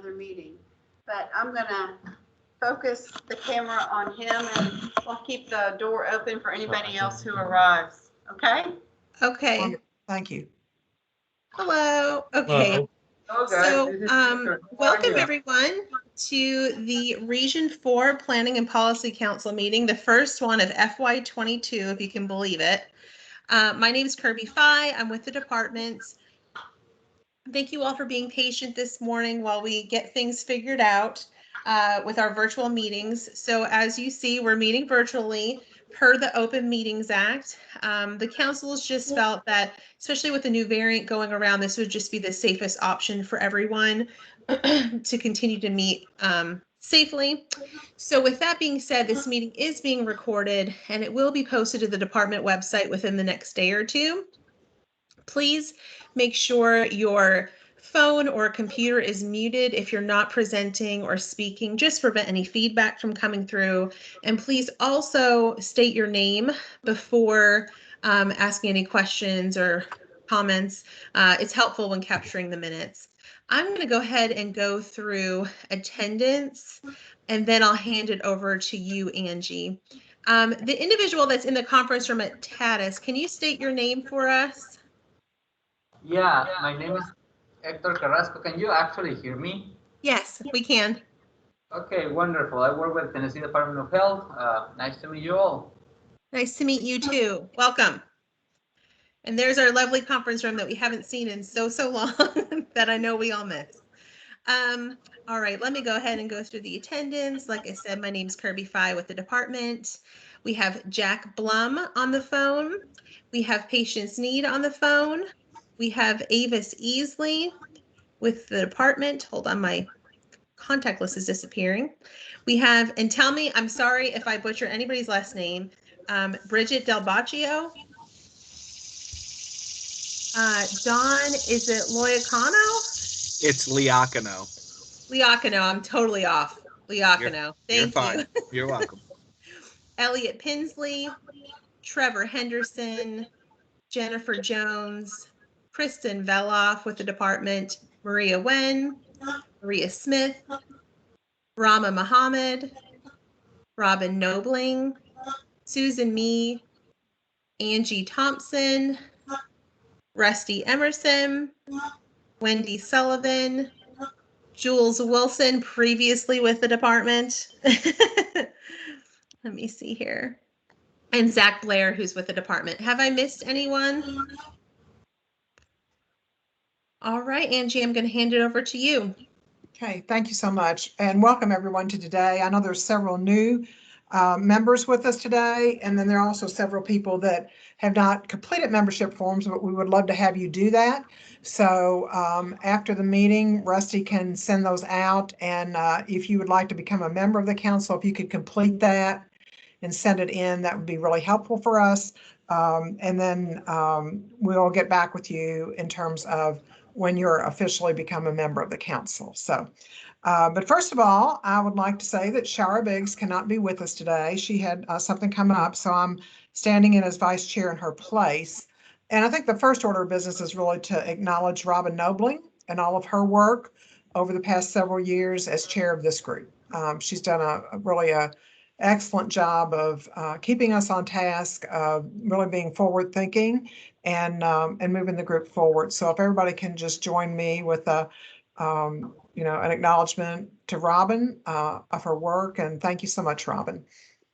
another meeting. But I'm going to focus the camera on him, and we'll keep the door open for anybody else who arrives. Okay? Okay. Thank you. Hello. Okay. Hello. So, welcome everyone to the Region 4 Planning and Policy Council meeting, the first one of FY22, if you can believe it. My name is Kirby Fye. I'm with the departments. Thank you all for being patient this morning while we get things figured out with our virtual meetings. So as you see, we're meeting virtually per the Open Meetings Act. The council's just felt that, especially with the new variant going around, this would just be the safest option for everyone to continue to meet safely. So with that being said, this meeting is being recorded and it will be posted to the department website within the next day or two. Please make sure your phone or computer is muted if you're not presenting or speaking, just to prevent any feedback from coming through. And please also state your name before asking any questions or comments. It's helpful when capturing the minutes. I'm going to go ahead and go through attendance, and then I'll hand it over to you, Angie. The individual that's in the conference room at TDMHSAS, can you state your name for us? Yeah, my name is Hector Carrasco. Can you actually hear me? Yes, we can. Okay, wonderful. I work with Tennessee Department of Health. Nice to meet you all. Nice to meet you too. Welcome. And there's our lovely conference room that we haven't seen in so long that I know we all miss. All right, let me go ahead and go through the attendance. Like I said, my name's Kirby Fye with the department. We have Jack Blum on the phone. We have Patience Need on the phone. We have Avis Easley with the department. Hold on, my contact list is disappearing. We have, and tell me, I'm sorry if I butcher anybody's last name, Bridget Del Baccio. Don, is it Loiacano? It's Liacano. Liacano, I'm totally off. Liacano, thank you. You're welcome. Elliot Pinsley, Trevor Henderson, Jennifer Jones, Kristen Veloff with the department, Maria Wen, Maria Smith, Rama Muhammad, Robin Nobling, Susan Mee, Angie Thompson, Rusty Emerson, Wendy Sullivan, Jules Wilson, previously with the department. Let me see here. And Zach Blair, who's with the department. Have I missed anyone? All right, Angie, I'm going to hand it over to you. Okay, thank you so much. And welcome everyone to today. I know there's several new members with us today, and then there are also several people that have not completed membership forms, but we would love to have you do that. So after the meeting, Rusty can send those out. And if you would like to become a member of the council, if you could complete that and send it in, that would be really helpful for us. And then we'll get back with you in terms of when you're officially become a member of the council. So, but first of all, I would like to say that Shara Biggs cannot be with us today. She had something come up, so I'm standing in as vice chair in her place. And I think the first order of business is really to acknowledge Robin Nobling and all of her work over the past several years as chair of this group. She's done a really excellent job of keeping us on task, really being forward thinking and moving the group forward. So if everybody can just join me with a, an acknowledgement to Robin of her work, and thank you so much, Robin.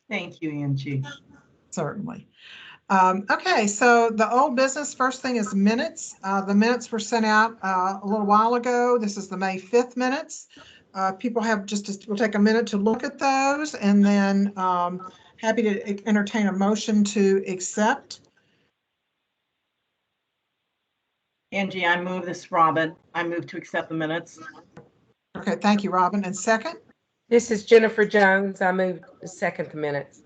Thank you, Angie. Certainly. Okay, so the old business, first thing is minutes. The minutes were sent out a little while ago. This is the May 5th minutes. People have we'll take a minute to look at those, and then happy to entertain a motion to accept. Angie, I move this, Robin. I move to accept the minutes. Okay, thank you, Robin. And second? This is Jennifer Jones. I move to second the minutes.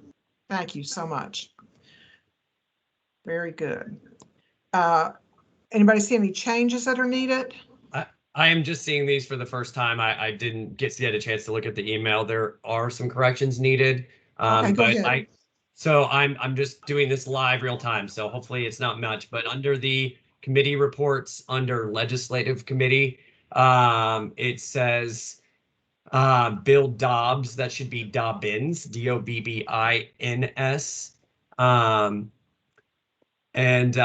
Thank you so much. Very good. Anybody see any changes that are needed? I am just seeing these for the first time. I didn't get a chance to look at the email. There are some corrections needed. Okay, go but ahead. I'm just doing this live real time, so hopefully it's not much. But under the committee reports, under legislative committee, It says Bill Dobbs. That should be Dobbins, Dobbins. And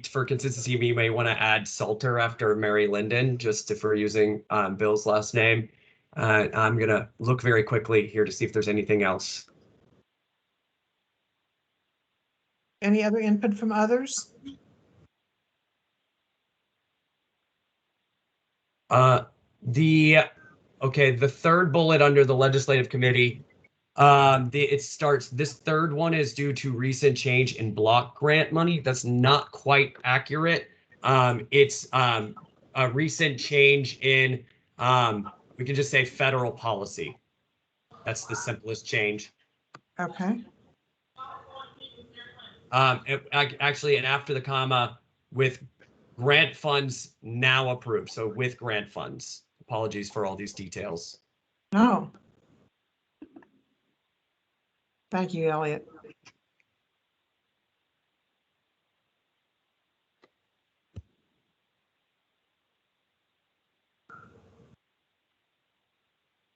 for consistency, we may want to add Salter after Mary Linden, just if we're using Bill's last name. I'm gonna look very quickly here to see if there's anything else. Any other input from others? The third bullet under the legislative committee, it starts, this third one is due to recent change in block grant money. That's not quite accurate. It's a recent change in, we can just say federal policy. That's the simplest change. Okay. Actually, and after the comma, with grant funds now approved. So with grant funds. Apologies for all these details. No. Thank you, Elliot.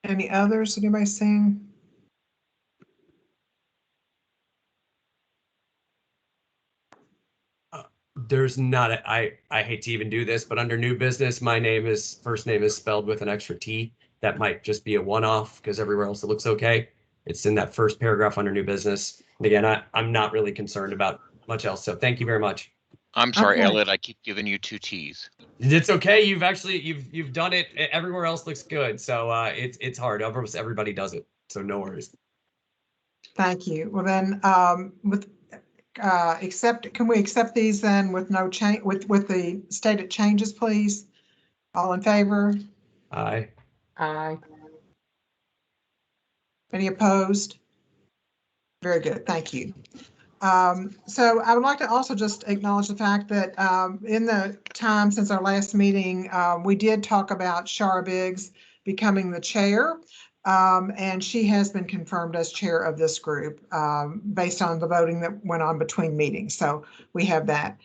Any others? Anybody seeing? There's not I hate to even do this, but under new business, my first name is spelled with an extra T. That might just be a one-off because everywhere else it looks okay. It's in that first paragraph under new business. And again, I'm not really concerned about much else. So thank you very much. I'm sorry, Okay. Elliot, I keep giving you two T's. It's okay. You've done it. Everywhere else looks good. So it's hard. Almost everybody does it. So no worries. Thank you. Well then, can we accept these then with no change, with the stated changes, please? All in favor? Aye. Aye. Any opposed? Very good, thank you. So I would like to also just acknowledge the fact that in the time since our last meeting, we did talk about Shara Biggs becoming the chair. And she has been confirmed as chair of this group based on the voting that went on between meetings. So we have that.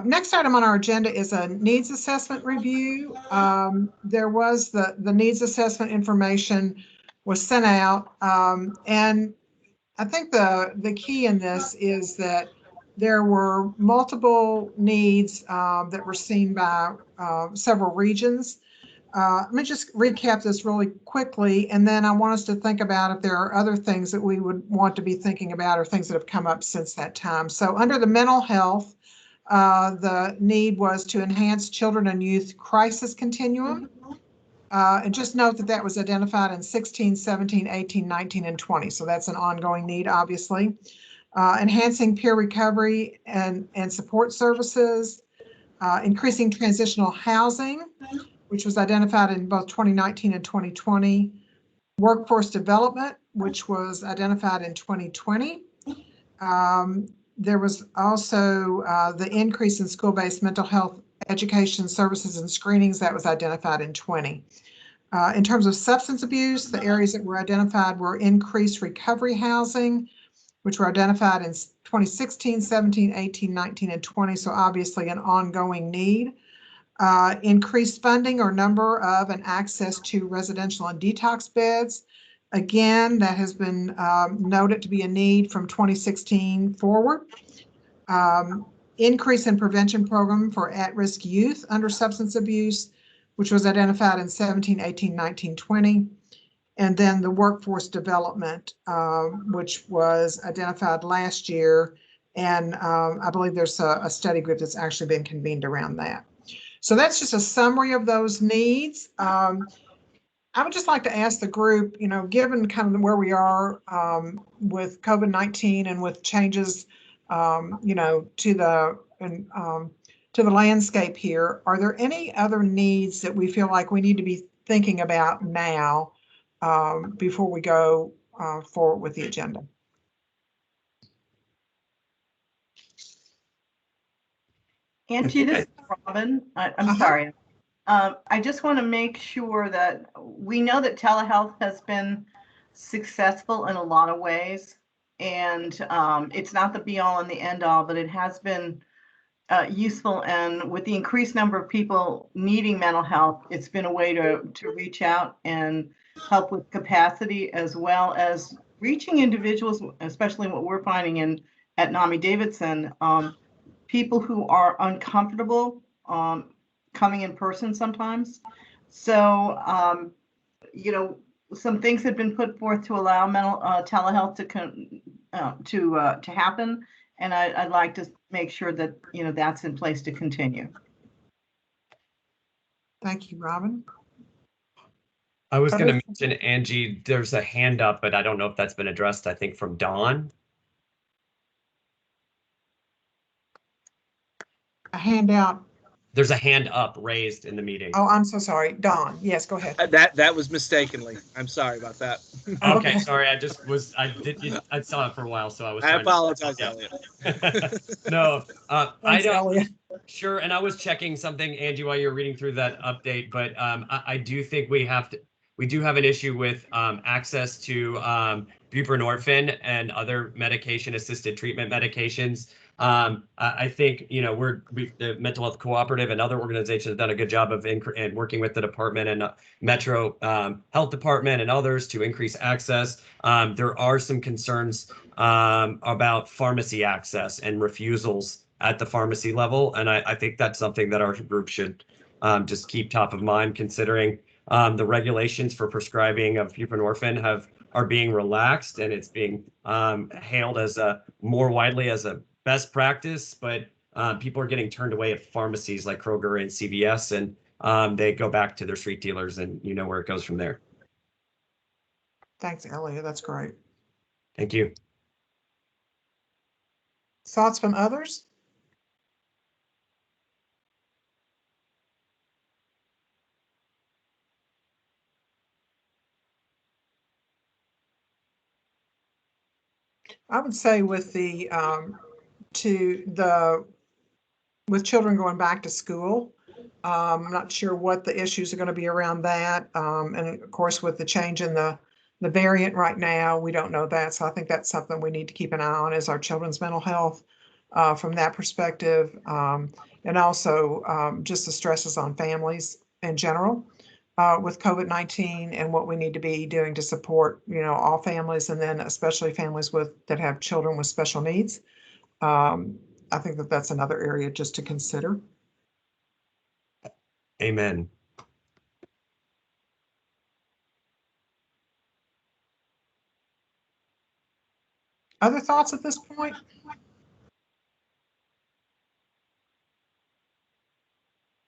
Next item on our agenda is a needs assessment review. There was the needs assessment information was sent out. And I think the key in this is that there were multiple needs that were seen by several regions. Let me just recap this really quickly, and then I want us to think about if there are other things that we would want to be thinking about or things that have come up since that time. So under the mental health, the need was to enhance children and youth crisis continuum. And just note that that was identified in 16, 17, 18, 19, and 20. So that's an ongoing need, obviously. Enhancing peer recovery and support services, increasing transitional housing, which was identified in both 2019 and 2020. Workforce development, which was identified in 2020. There was also the increase in school-based mental health education services and screenings that was identified in 20. In terms of substance abuse, the areas that were identified were increased recovery housing, which were identified in 2016, 17, 18, 19, and 20. So obviously an ongoing need. Increased funding or number of and access to residential and detox beds. Again, that has been noted to be a need from 2016 forward. Increase in prevention program for at-risk youth under substance abuse, which was identified in 17, 18, 19, 20. And then the workforce development, which was identified last year. And I believe there's a study group that's actually been convened around that. So that's just a summary of those needs. I would just like to ask the group, given kind of where we are with COVID-19 and with changes, to the landscape here, are there any other needs that we feel like we need to be thinking about now before we go forward with the agenda? Angie, this is Robin. I'm sorry. I just want to make sure that we know that telehealth has been successful in a lot of ways, and it's not the be all and the end all, but it has been useful, and with the increased number of people needing mental health, it's been a way to reach out and help with capacity, as well as reaching individuals, especially what we're finding at NAMI Davidson, people who are uncomfortable coming in person sometimes. So, you know, some things have been put forth to allow mental telehealth to happen, and I'd like to make sure that, you know, that's in place to continue. Thank you, Robin. I was going to mention, Angie, there's a hand up, but I don't know if that's been addressed, I think from Dawn. A handout. There's a hand up raised in the meeting. Oh, I'm so sorry. Don, yes, go ahead. That was mistakenly. I'm sorry about that. Okay, sorry. I saw it for a while, so I was. I apologize, Elliot. No, Thanks, I don't. Elliot. Sure, and I was checking something, Angie, while you're reading through that update, but I do think we do have an issue with access to buprenorphine and other medication-assisted treatment medications. I think, you know, the Mental Health Cooperative and other organizations have done a good job of working with the department and Metro Health Department and others to increase access. There are some concerns about pharmacy access and refusals at the pharmacy level, and I think that's something that our group should just keep top of mind, considering the regulations for prescribing of buprenorphine are being relaxed, and it's being hailed as more widely as a best practice, but people are getting turned away at pharmacies like Kroger and CVS, and they go back to their street dealers, and you know where it goes from there. Thanks, Elliot. That's great. Thank you. Thoughts from others? I would say with with children going back to school, I'm not sure what the issues are going to be around that. And of course, with the change in the variant right now, we don't know that. So I think that's something we need to keep an eye on, is our children's mental health from that perspective. And also just the stresses on families in general with COVID-19 and what we need to be doing to support, you know, all families, and then especially families that have children with special needs. I think that's another area just to consider. Amen. Other thoughts at this point?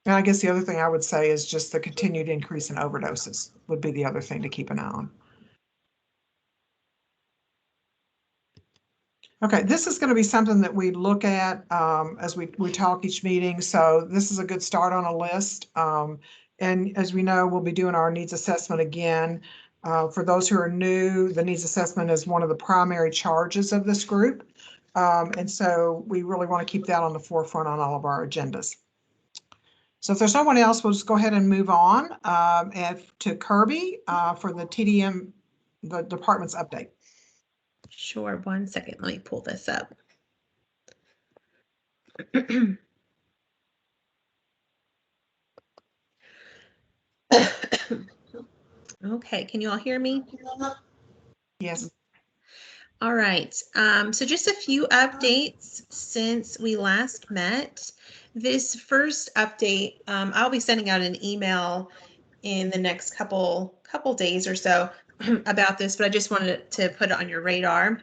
And I guess the other thing I would say is just the continued increase in overdoses would be the other thing to keep an eye on. Okay, this is going to be something that we look at as we talk each meeting. So this is a good start on a list. And as we know, we'll be doing our needs assessment again. For those who are new, the needs assessment is one of the primary charges of this group. And so we really want to keep that on the forefront on all of our agendas. So if there's no one else, we'll just go ahead and move on to Kirby for the TDM, the department's update. Sure, 1 second, let me pull this up. Okay, can you all hear me? Yes. All right, so just a few updates since we last met. This first update, I'll be sending out an email in the next couple days or so about this, but I just wanted to put it on your radar.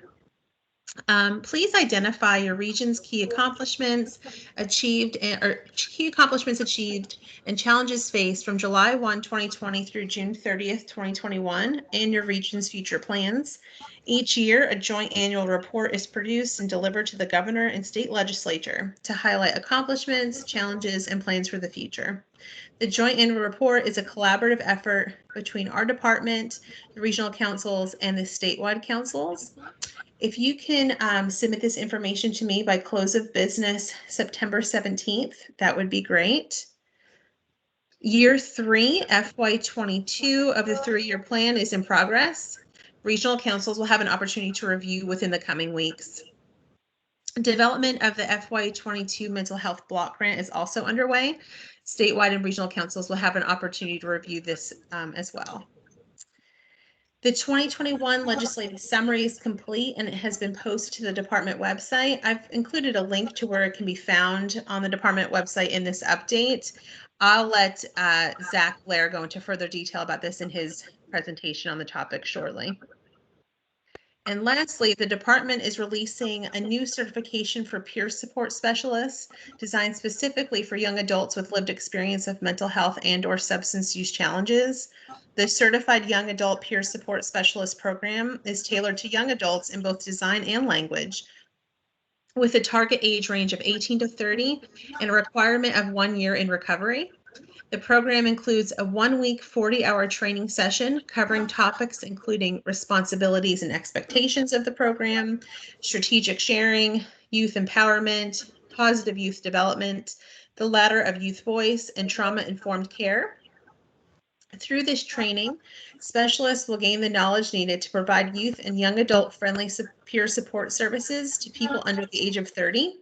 Please identify your region's key accomplishments achieved and challenges faced from July 1, 2020 through June 30th, 2021, and your region's future plans. Each year, a joint annual report is produced and delivered to the governor and state legislature to highlight accomplishments, challenges, and plans for the future. The joint annual report is a collaborative effort between our department, the regional councils, and the statewide councils. If you can submit this information to me by close of business September 17th, that would be great. Year 3, FY22 of the 3-year plan is in progress. Regional councils will have an opportunity to review within the coming weeks. Development of the FY22 mental health block grant is also underway. Statewide and regional councils will have an opportunity to review this as well. The 2021 legislative summary is complete and it has been posted to the department website. I've included a link to where it can be found on the department website in this update. I'll let Zach Blair go into further detail about this in his presentation on the topic shortly. And lastly, the department is releasing a new certification for peer support specialists designed specifically for young adults with lived experience of mental health and/or substance use challenges. The Certified Young Adult Peer Support Specialist program is tailored to young adults in both design and language, with a target age range of 18 to 30 and a requirement of 1 year in recovery. The program includes a 1-week, 40-hour training session covering topics including responsibilities and expectations of the program, strategic sharing, youth empowerment, positive youth development, the ladder of youth voice, and trauma-informed care. Through this training, specialists will gain the knowledge needed to provide youth and young adult-friendly peer support services to people under the age of 30.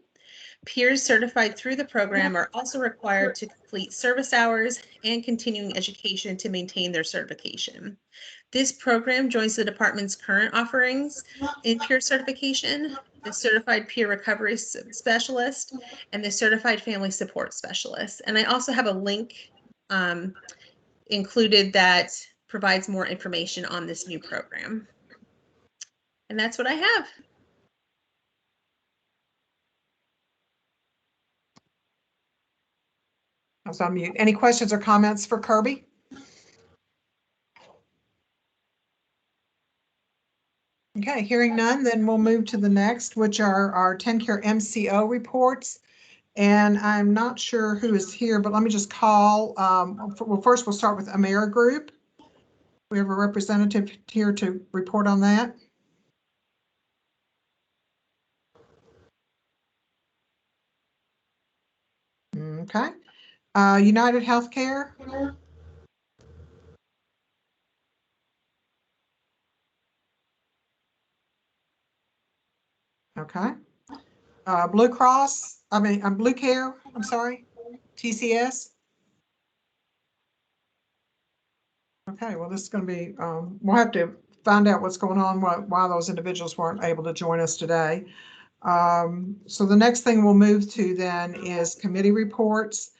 Peers certified through the program are also required to complete service hours and continuing education to maintain their certification. This program joins the department's current offerings in peer certification, the Certified Peer Recovery Specialist, and the Certified Family Support Specialist. And I also have a link included that provides more information on this new program. And that's what I have. I was on mute. Any questions or comments for Kirby? Okay, hearing none, then we'll move to the next, which are our TennCare MCO reports. And I'm not sure who is here, but let me just call. Well, first we'll start with AmeriGroup. We have a representative here to report on that. Okay. United Healthcare. Okay. Blue Cross, Blue Care, I'm sorry, TCS. Okay, well, this is going to be, we'll have to find out what's going on, why those individuals weren't able to join us today. So the next thing we'll move to then is committee reports.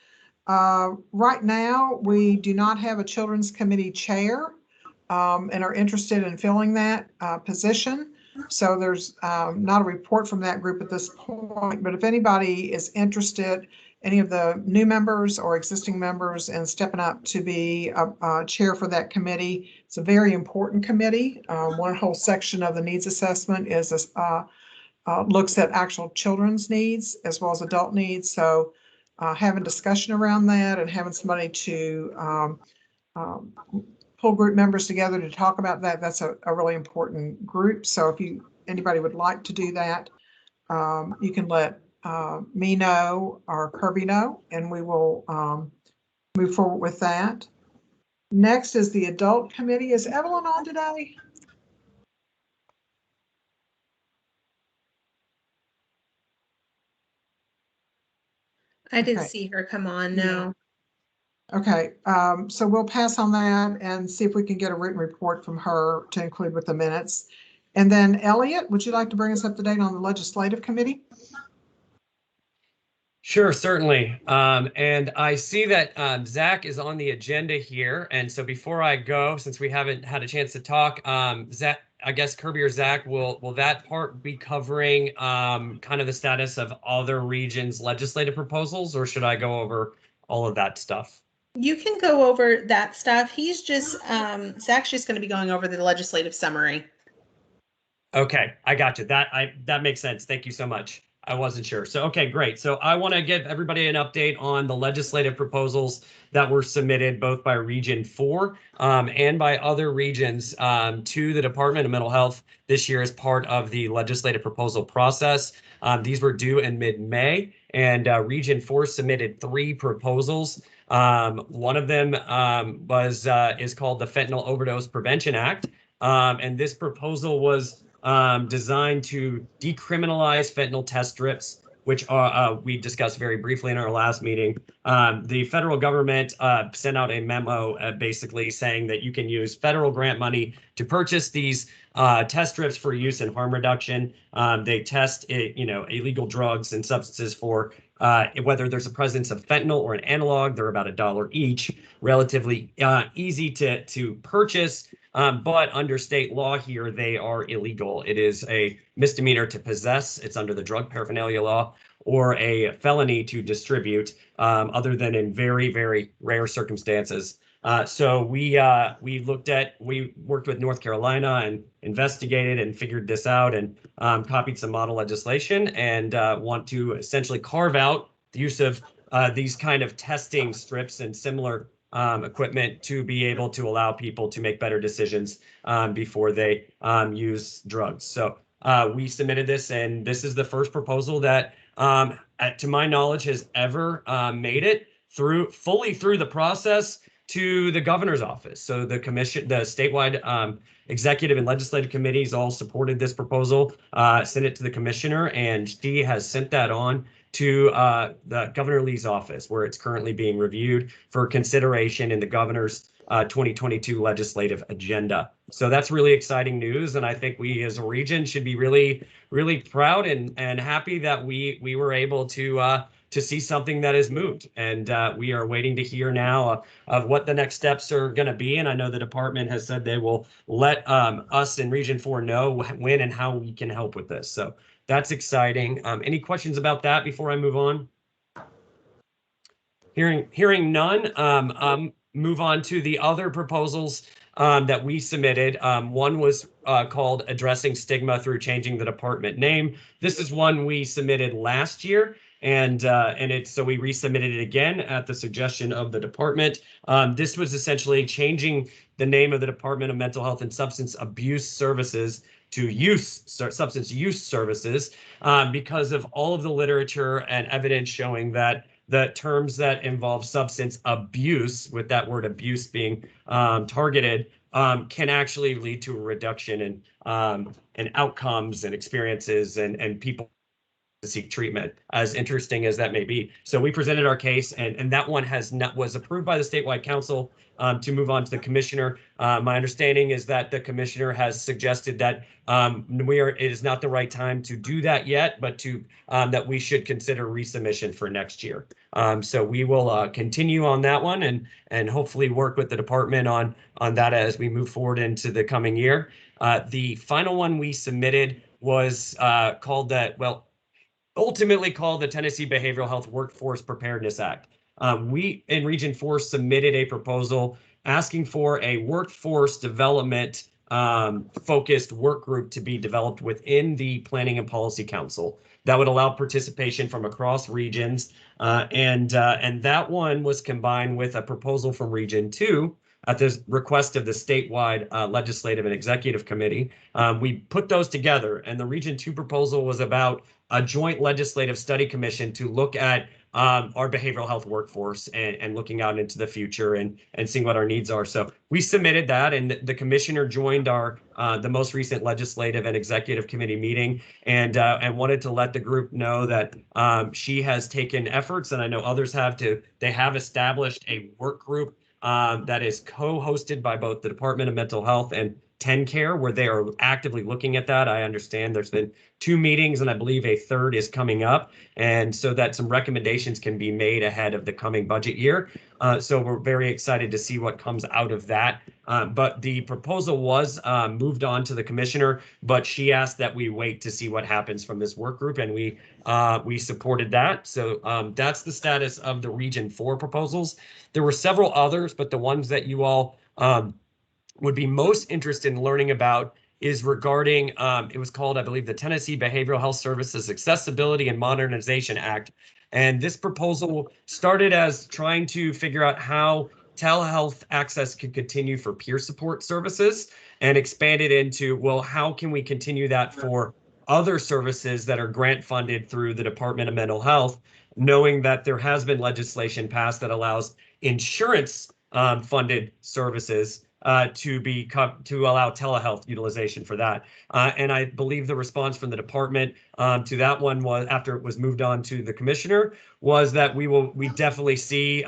Right now, we do not have a Children's Committee chair and are interested in filling that position. So there's not a report from that group at this point, but if anybody is interested, any of the new members or existing members in stepping up to be a chair for that committee, it's a very important committee. One whole section of the needs assessment is looks at actual children's needs as well as adult needs. So having discussion around that and having somebody to pull group members together to talk about that, that's a really important group. So if anybody would like to do that, you can let me know or Kirby know, and we will move forward with that. Next is the adult committee. Is Evelyn on today? I didn't see her come on, no. Okay, so we'll pass on that and see if we can get a written report from her to include with the minutes. And then Elliot, would you like to bring us up to date on the legislative committee? Sure, certainly. And I see that Zach is on the agenda here. And so before I go, since we haven't had a chance to talk, Zach, I guess Kirby or Zach, will that part be covering kind of the status of other regions' legislative proposals, or should I go over all of that stuff? You can go over that stuff. He's just, Zach's just going to be going over the legislative summary. Okay, I got you. That makes sense. Thank you so much. I wasn't sure. So, okay, great. So I want to give everybody an update on the legislative proposals that were submitted both by Region 4 and by other regions to the Department of Mental Health this year as part of the legislative proposal process. These were due in mid-May, and Region 4 submitted 3 proposals. One of them is called the Fentanyl Overdose Prevention Act, and this proposal was designed to decriminalize fentanyl test strips, which are, we discussed very briefly in our last meeting. The federal government sent out a memo basically saying that you can use federal grant money to purchase these test strips for use in harm reduction. They test illegal drugs and substances for whether there's a presence of fentanyl or an analog. They're about $1 each, relatively easy to purchase. But under state law here, they are illegal. It is a misdemeanor to possess. It's under the drug paraphernalia law, or a felony to distribute, other than in very, very rare circumstances. So we worked with North Carolina and investigated and figured this out, and copied some model legislation, and want to essentially carve out the use of these kind of testing strips and similar equipment to be able to allow people to make better decisions before they use drugs. So we submitted this, and this is the first proposal that, to my knowledge, has ever made it fully through the process to the governor's office. So the commission, the statewide executive and legislative committees all supported this proposal, sent it to the commissioner, and she has sent that on to the Governor Lee's office, where it's currently being reviewed for consideration in the governor's 2022 legislative agenda. So that's really exciting news, and I think we as a region should be really, really proud and happy that we were able to see something that is moved. And we are waiting to hear now of what the next steps are going to be. And I know the department has said they will let us in Region 4 know when and how we can help with this. So that's exciting. Any questions about that before I move on? Hearing none, move on to the other proposals that we submitted. One was called Addressing Stigma Through Changing the Department Name. This is one we submitted last year, and so we resubmitted it again at the suggestion of the department. This was essentially changing the name of the Department of Mental Health and Substance Abuse Services to substance use services, because of all of the literature and evidence showing that the terms that involve substance abuse, with that word abuse being targeted, can actually lead to a reduction in outcomes and experiences and people to seek treatment, as interesting as that may be. So we presented our case, and that one was approved by the statewide council to move on to the commissioner. My understanding is that the commissioner has suggested that it is not the right time to do that yet, but that we should consider resubmission for next year. So we will continue on that one and hopefully work with the department on that as we move forward into the coming year. The final one we submitted was ultimately called the Tennessee Behavioral Health Workforce Preparedness Act. We in Region 4 submitted a proposal asking for a workforce development focused work group to be developed within the Planning and Policy Council that would allow participation from across regions. And that one was combined with a proposal from Region 2 at the request of the statewide legislative and executive committee. We put those together, and the Region 2 proposal was about a joint legislative study commission to look at our behavioral health workforce and looking out into the future and seeing what our needs are. So we submitted that, and the commissioner joined the most recent legislative and executive committee meeting, and wanted to let the group know that she has taken efforts, and I know others have they have established a work group that is co-hosted by both the Department of Mental Health and TennCare, where they are actively looking at that. I understand there's been 2 meetings, and I believe a third is coming up, and so that some recommendations can be made ahead of the coming budget year. So we're very excited to see what comes out of that. But the proposal was moved on to the commissioner, but she asked that we wait to see what happens from this work group, and we supported that. So that's the status of the Region 4 proposals. There were several others, but the ones that you all would be most interested in learning about is regarding, it was called, I believe, the Tennessee Behavioral Health Services Accessibility and Modernization Act. And this proposal started as trying to figure out how telehealth access could continue for peer support services, and expanded into, well, how can we continue that for other services that are grant funded through the Department of Mental Health, knowing that there has been legislation passed that allows insurance funded services to allow telehealth utilization for that. And I believe the response from the department to that one was, after it was moved on to the commissioner, was that we definitely see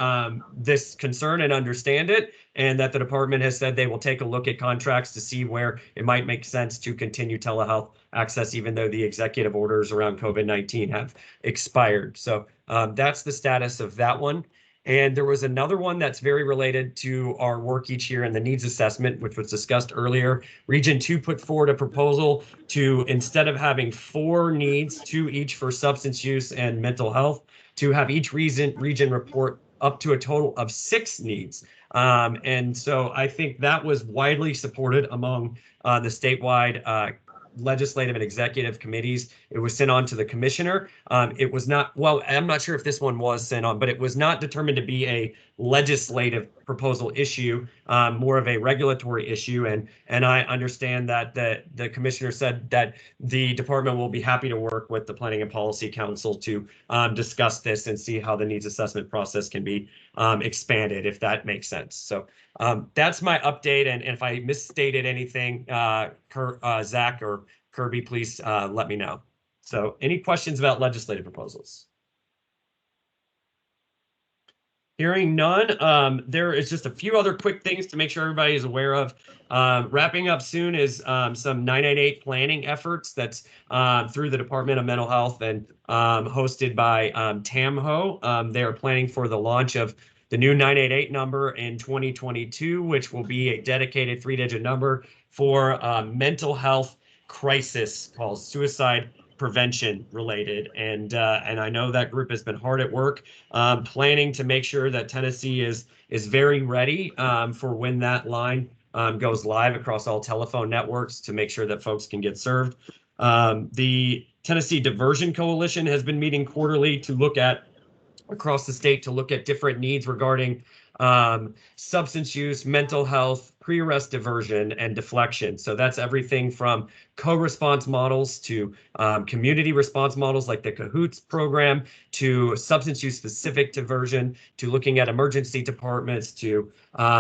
this concern and understand it, and that the department has said they will take a look at contracts to see where it might make sense to continue telehealth access, even though the executive orders around COVID-19 have expired. So that's the status of that one. And there was another one that's very related to our work each year in the needs assessment, which was discussed earlier. Region 2 put forward a proposal to, instead of having 4 needs, 2 each for substance use and mental health, to have each region report up to a total of 6 needs. And so I think that was widely supported among the statewide legislative and executive committees. It was sent on to the commissioner. It was not, well, I'm not sure if this one was sent on, but it was not determined to be a legislative proposal issue, more of a regulatory issue. And I understand that the commissioner said that the department will be happy to work with the Planning and Policy Council to discuss this and see how the needs assessment process can be expanded, if that makes sense. So that's my update. And if I misstated anything, Zach or Kirby, please let me know. So any questions about legislative proposals? Hearing none, there is just a few other quick things to make sure everybody is aware of. Wrapping up soon is some 988 planning efforts that's through the Department of Mental Health and hosted by TAMHO. They are planning for the launch of the new 988 number in 2022, which will be a dedicated 3-digit number for mental health crisis calls, suicide prevention related. And I know that group has been hard at work planning to make sure that Tennessee is very ready for when that line goes live across all telephone networks to make sure that folks can get served. The Tennessee Diversion Coalition has been meeting quarterly to look at across the state to look at different needs regarding substance use, mental health, pre-arrest diversion, and deflection. So that's everything from co-response models to community response models like the CAHOOTS program, to substance use specific diversion, to looking at emergency departments, to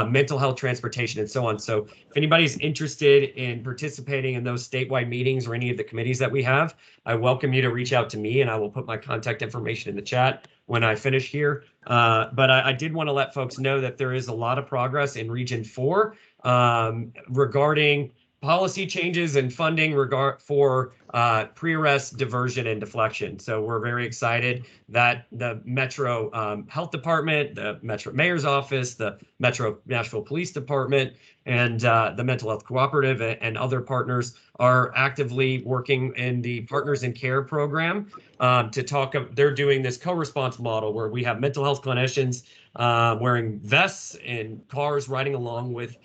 mental health transportation, and so on. So if anybody's interested in participating in those statewide meetings or any of the committees that we have, I welcome you to reach out to me, and I will put my contact information in the chat when I finish here. But I did want to let folks know that there is a lot of progress in Region 4 regarding policy changes and funding for pre-arrest diversion and deflection. So we're very excited that the Metro Health Department, the Metro Mayor's Office, the Metro Nashville Police Department, and the Mental Health Cooperative and other partners are actively working in the Partners in Care program to talk. They're doing this co-response model where we have mental health clinicians wearing vests in cars, riding along with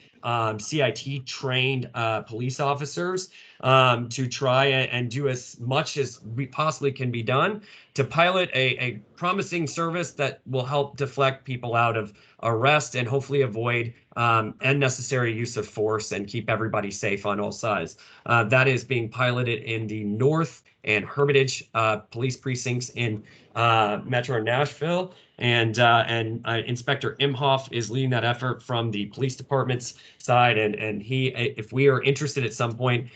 CIT trained police officers to try and do as much as we possibly can be done to pilot a promising service that will help deflect people out of arrest and hopefully avoid unnecessary use of force and keep everybody safe on all sides. That is being piloted in the North and Hermitage police precincts in Metro Nashville. And Inspector Imhoff is leading that effort from the police department's side. And he, if we are interested at some point,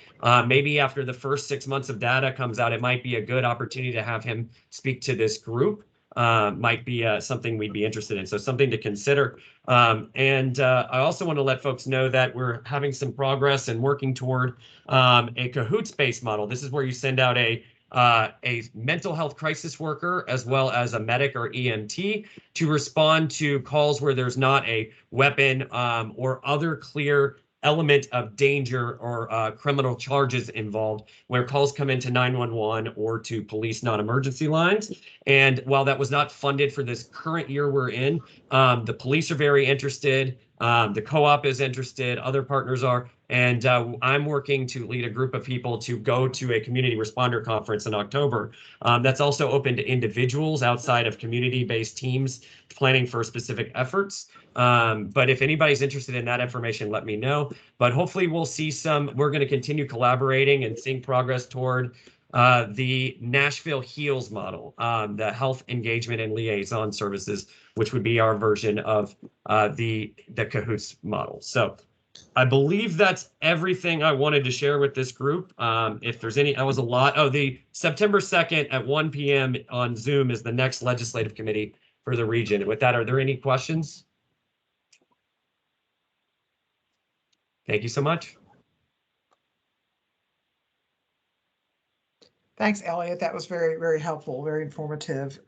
maybe after the first 6 months of data comes out, it might be a good opportunity to have him speak to this group. Might be something we'd be interested in. So something to consider. And I also want to let folks know that we're having some progress and working toward a CAHOOTS-based model. This is where you send out a mental health crisis worker as well as a medic or EMT to respond to calls where there's not a weapon or other clear element of danger or criminal charges involved, where calls come into 911 or to police non-emergency lines. And while that was not funded for this current year we're in, the police are very interested. The co-op is interested, other partners are, and I'm working to lead a group of people to go to a community responder conference in October. That's also open to individuals outside of community-based teams planning for specific efforts. But if anybody's interested in that information, let me know. But hopefully we'll see we're going to continue collaborating and seeing progress toward the Nashville HEALS model, the Health Engagement and Liaison Services, which would be our version of the CAHOOTS model. So I believe that's everything I wanted to share with this group. If there's any, that was a lot. Oh, the September 2nd at 1 p.m. on Zoom is the next legislative committee for the region. With that, are there any questions? Thank you so much. Thanks, Elliot. That was very, very helpful, very informative.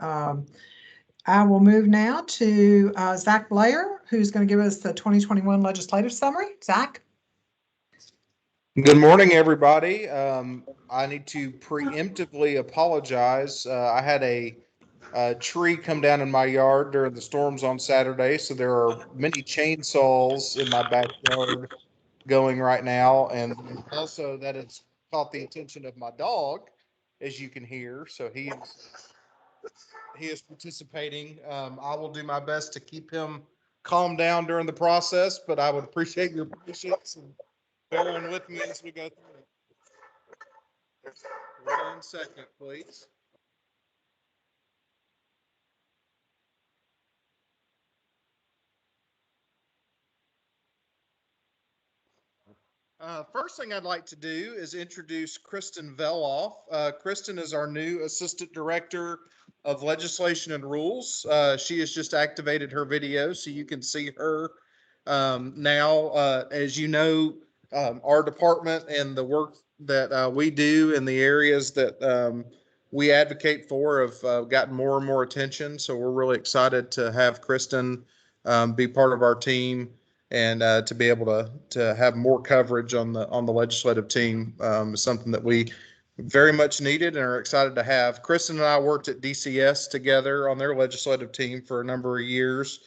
I will move now to Zach Blair, who's going to give us the 2021 legislative summary. Zach? Good morning, everybody. I need to preemptively apologize. I had a tree come down in my yard during the storms on Saturday, so there are many chainsaws in my backyard going right now, and also that has caught the attention of my dog, as you can hear. So he is participating. I will do my best to keep him calmed down during the process, but I would appreciate your patience and bearing with me as we go through it. 1 second, please. First thing I'd like to do is introduce Kristen Veloff. Kristen is our new Assistant Director of Legislation and Rules. She has just activated her video, so you can see her now. As you know, our department and the work that we do in the areas that we advocate for have gotten more and more attention. So we're really excited to have Kristen be part of our team, and to be able to have more coverage on the legislative team is something that we very much needed and are excited to have. Kristen and I worked at DCS together on their legislative team for a number of years,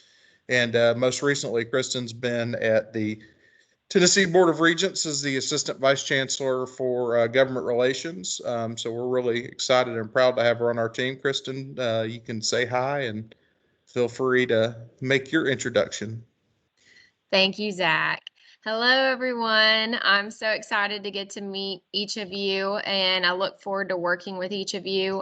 and most recently, Kristen's been at the Tennessee Board of Regents as the Assistant Vice Chancellor for Government Relations. So we're really excited and proud to have her on our team. Kristen, you can say hi and feel free to make your introduction. Thank you, Zach. Hello, everyone. I'm so excited to get to meet each of you, and I look forward to working with each of you.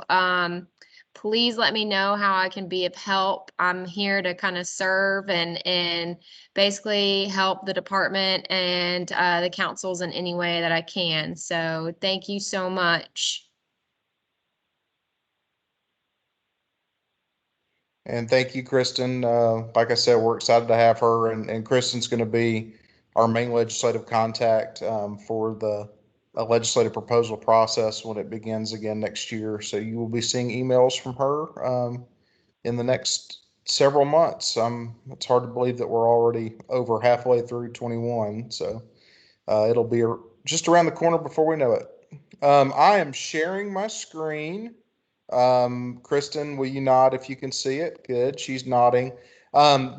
Please let me know how I can be of help. I'm here to kind of serve and basically help the department and the councils in any way that I can. So thank you so much. And thank you, Kristen. Like I said, we're excited to have her, and Kristen's going to be our main legislative contact for the legislative proposal process when it begins again next year. So you will be seeing emails from her in the next several months. It's hard to believe that we're already over halfway through 21. So it'll be just around the corner before we know it. I am sharing my screen. Kristen, will you nod if you can see it? Good. She's nodding.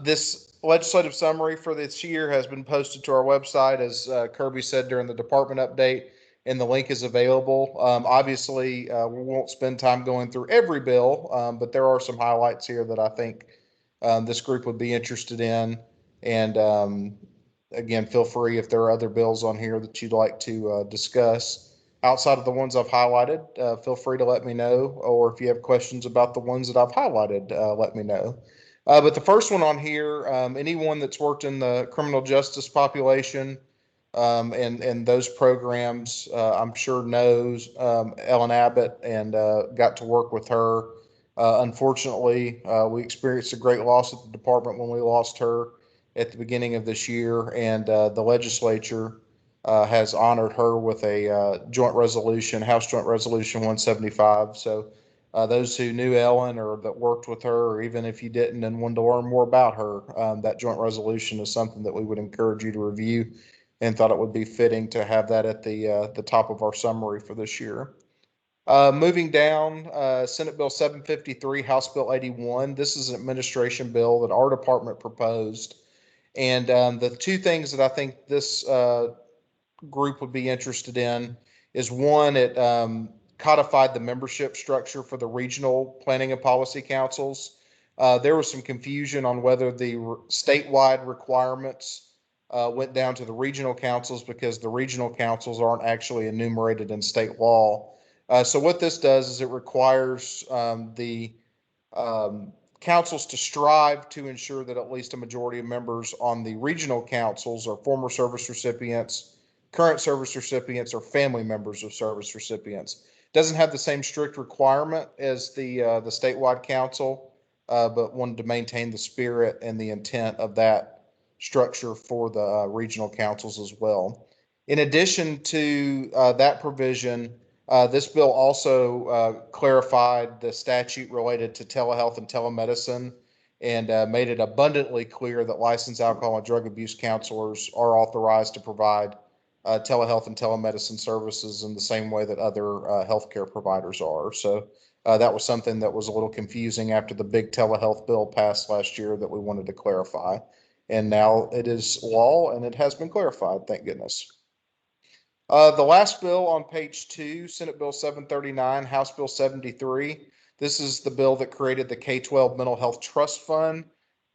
This legislative summary for this year has been posted to our website, as Kirby said during the department update, and the link is available. Obviously, we won't spend time going through every bill, but there are some highlights here that I think this group would be interested in. And again, feel free if there are other bills on here that you'd like to discuss. Outside of the ones I've highlighted, feel free to let me know, or if you have questions about the ones that I've highlighted, let me know. But the first one on here, anyone that's worked in the criminal justice population and those programs, I'm sure knows Ellen Abbott and got to work with her. Unfortunately, we experienced a great loss at the department when we lost her at the beginning of this year, and the legislature has honored her with a joint resolution, House Joint Resolution 175. So those who knew Ellen or that worked with her, or even if you didn't and wanted to learn more about her, that joint resolution is something that we would encourage you to review, and thought it would be fitting to have that at the top of our summary for this year. Moving down, Senate Bill 753, House Bill 81. This is an administration bill that our department proposed. And the two things that I think this group would be interested in is, one, it codified the membership structure for the regional planning and policy councils. There was some confusion on whether the statewide requirements went down to the regional councils, because the regional councils aren't actually enumerated in state law. So what this does is it requires the councils to strive to ensure that at least a majority of members on the regional councils are former service recipients, current service recipients, or family members of service recipients. Doesn't have the same strict requirement as the statewide council, but wanted to maintain the spirit and the intent of that structure for the regional councils as well. In addition to that provision, this bill also clarified the statute related to telehealth and telemedicine and made it abundantly clear that licensed alcohol and drug abuse counselors are authorized to provide telehealth and telemedicine services in the same way that other healthcare providers are. So that was something that was a little confusing after the big telehealth bill passed last year that we wanted to clarify. And now it is law and it has been clarified, thank goodness. The last bill on page 2, Senate Bill 739, House Bill 73. This is the bill that created the K-12 Mental Health Trust Fund.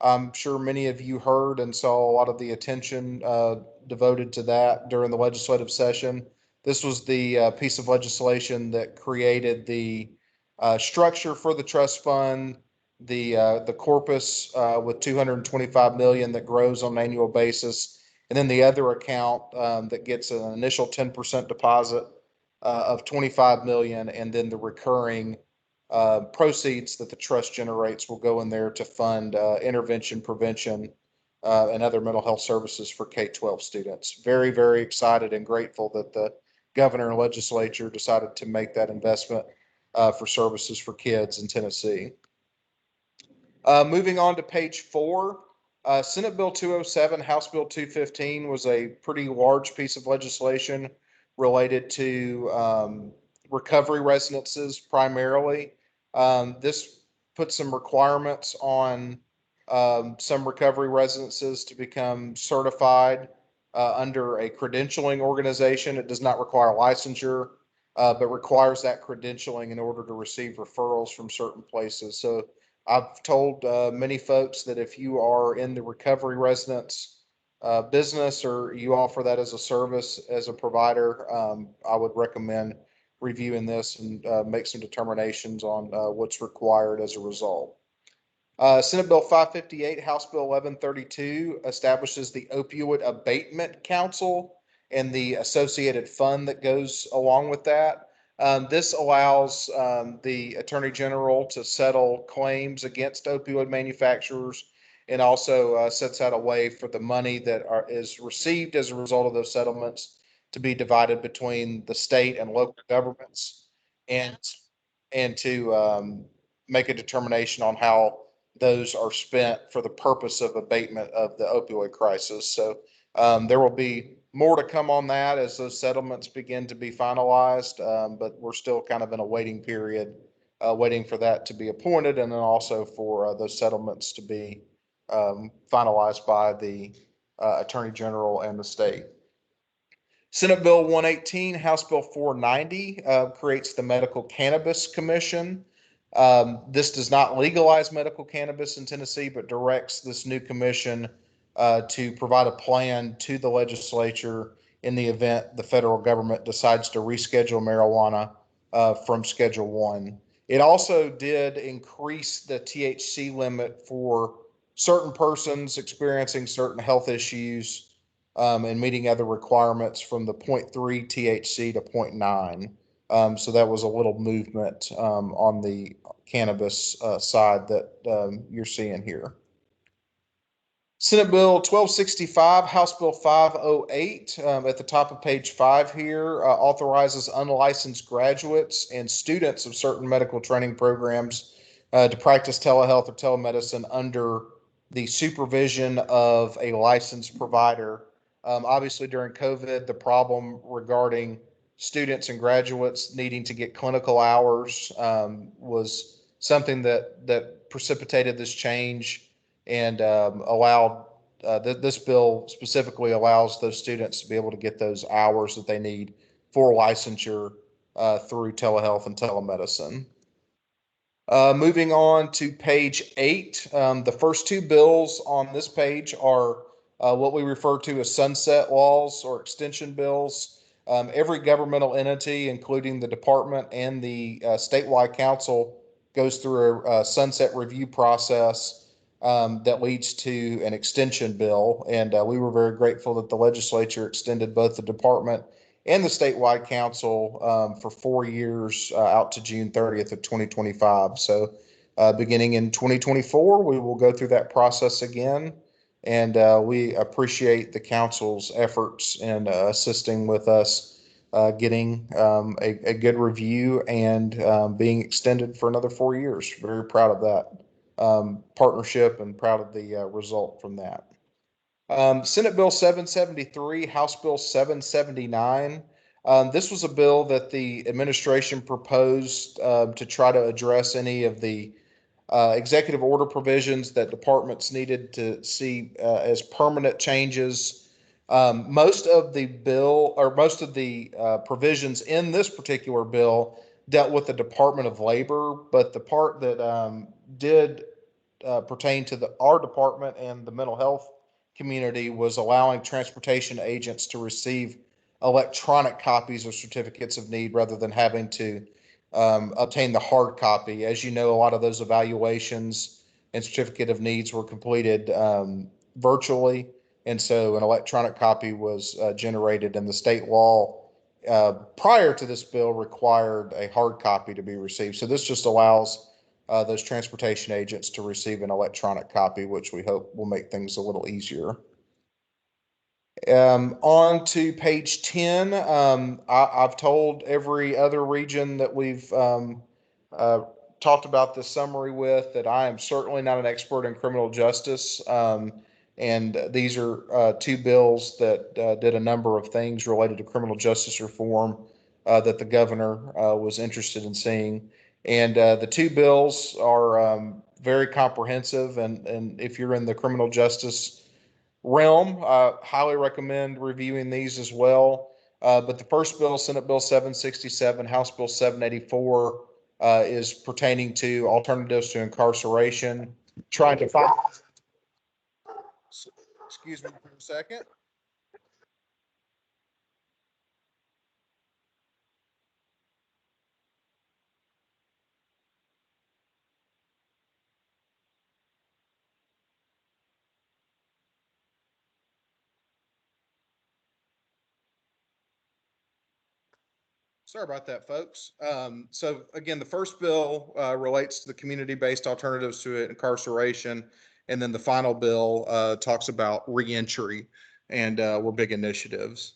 I'm sure many of you heard and saw a lot of the attention devoted to that during the legislative session. This was the piece of legislation that created the structure for the trust fund, the corpus with $225 million that grows on an annual basis, and then the other account that gets an initial 10% deposit of $25 million, and then the recurring proceeds that the trust generates will go in there to fund intervention, prevention, and other mental health services for K-12 students. Very, very excited and grateful that the governor and legislature decided to make that investment for services for kids in Tennessee. Moving on to page 4, Senate Bill 207, House Bill 215 was a pretty large piece of legislation related to recovery residences primarily. This puts some requirements on some recovery residences to become certified under a credentialing organization. It does not require licensure, but requires that credentialing in order to receive referrals from certain places. So I've told many folks that if you are in the recovery residence business or you offer that as a service as a provider, I would recommend reviewing this and make some determinations on what's required as a result. Senate Bill 558, House Bill 1132 establishes the Opioid Abatement Council and the associated fund that goes along with that. This allows the Attorney General to settle claims against opioid manufacturers and also sets out a way for the money that is received as a result of those settlements to be divided between the state and local governments and to make a determination on how those are spent for the purpose of abatement of the opioid crisis. So there will be more to come on that as those settlements begin to be finalized, but we're still kind of in a waiting period, waiting for that to be appointed and then also for those settlements to be finalized by the Attorney General and the state. Senate Bill 118, House Bill 490 creates the Medical Cannabis Commission. This does not legalize medical cannabis in Tennessee, but directs this new commission to provide a plan to the legislature in the event the federal government decides to reschedule marijuana from Schedule 1. It also did increase the THC limit for certain persons experiencing certain health issues and meeting other requirements from the 0.3 THC to 0.9. So that was a little movement on the cannabis side that you're seeing here. Senate Bill 1265, House Bill 508, at the top of page 5 here, authorizes unlicensed graduates and students of certain medical training programs to practice telehealth or telemedicine under the supervision of a licensed provider. Obviously, during COVID, the problem regarding students and graduates needing to get clinical hours was something that precipitated this change and allowed this bill specifically allows those students to be able to get those hours that they need for licensure through telehealth and telemedicine. Moving on to page 8, the first 2 bills on this page are what we refer to as sunset laws or extension bills. Every governmental entity, including the department and the statewide council, goes through a sunset review process that leads to an extension bill. And we were very grateful that the legislature extended both the department and the statewide council for 4 years out to June 30th of 2025. So beginning in 2024, we will go through that process again. And we appreciate the council's efforts in assisting with us getting a good review and being extended for another 4 years. Very proud of that partnership and proud of the result from that. Senate Bill 773, House Bill 779. This was a bill that the administration proposed to try to address any of the executive order provisions that departments needed to see as permanent changes. Most of the bill, or most of the provisions in this particular bill dealt with the Department of Labor, but the part that did pertain to our department and the mental health community was allowing transportation agents to receive electronic copies of certificates of need rather than having to obtain the hard copy. As you know, a lot of those evaluations and certificate of needs were completed virtually. And so an electronic copy was generated, and the state law prior to this bill required a hard copy to be received. So this just allows those transportation agents to receive an electronic copy, which we hope will make things a little easier. On to page 10, I've told every other region that we've talked about this summary with that I am certainly not an expert in criminal justice. And these are two bills that did a number of things related to criminal justice reform that the governor was interested in seeing. And the two bills are very comprehensive. And if you're in the criminal justice realm, I highly recommend reviewing these as well. But the first bill, Senate Bill 767, House Bill 784, is pertaining to alternatives to incarceration, trying to find. Excuse me for a second. Sorry about that, folks. So again, the first bill relates to the community-based alternatives to incarceration. And then the final bill talks about reentry and were big initiatives.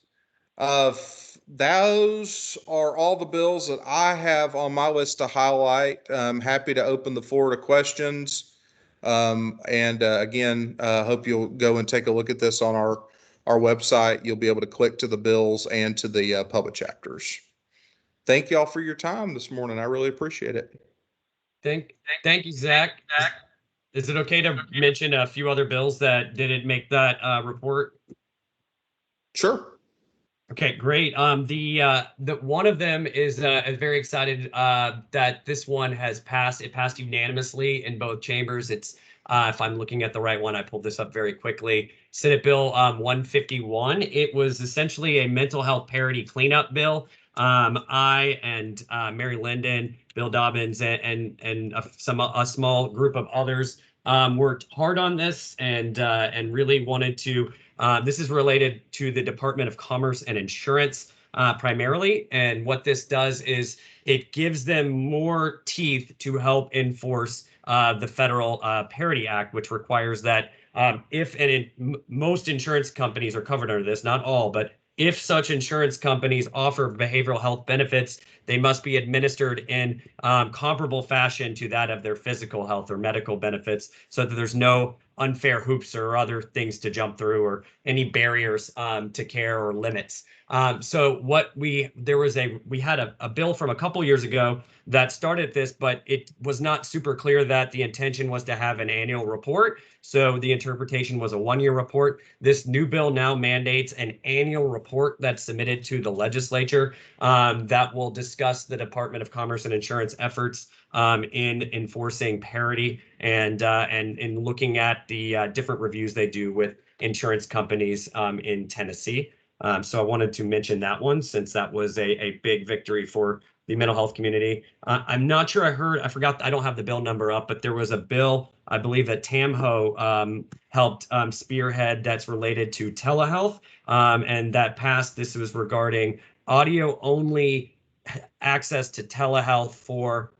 Those are all the bills that I have on my list to highlight. I'm happy to open the floor to questions. Again, hope you'll go and take a look at this on our website. You'll be able to click to the bills and to the public chapters. Thank y'all for your time this morning. I really appreciate it. Thank you, Zach. Is it okay to mention a few other bills that didn't make that report? Sure. Okay, great. The one of them is very excited that this one has passed. It passed unanimously in both chambers. It's if I'm looking at the right one, I pulled this up very quickly. Senate Bill 151. It was essentially a mental health parity cleanup bill. I and Mary Linden, Bill Dobbins, and a small group of others worked hard on this and really wanted to. This is related to the Department of Commerce and Insurance primarily, and what this does is it gives them more teeth to help enforce the Federal Parity Act, which requires that most insurance companies are covered under this, not all, but if such insurance companies offer behavioral health benefits, they must be administered in comparable fashion to that of their physical health or medical benefits, so that there's no unfair hoops or other things to jump through or any barriers to care or limits. So we had a bill from a couple years ago that started this, but it was not super clear that the intention was to have an annual report. So the interpretation was a one-year report. This new bill now mandates an annual report that's submitted to the legislature that will discuss the Department of Commerce and Insurance efforts in enforcing parity and in looking at the different reviews they do with insurance companies in Tennessee. So I wanted to mention that one since that was a big victory for the mental health community. I'm not sure I forgot, I don't have the bill number up, but there was a bill, I believe that Tamho helped spearhead that's related to telehealth, and that passed. This was regarding audio only access to telehealth for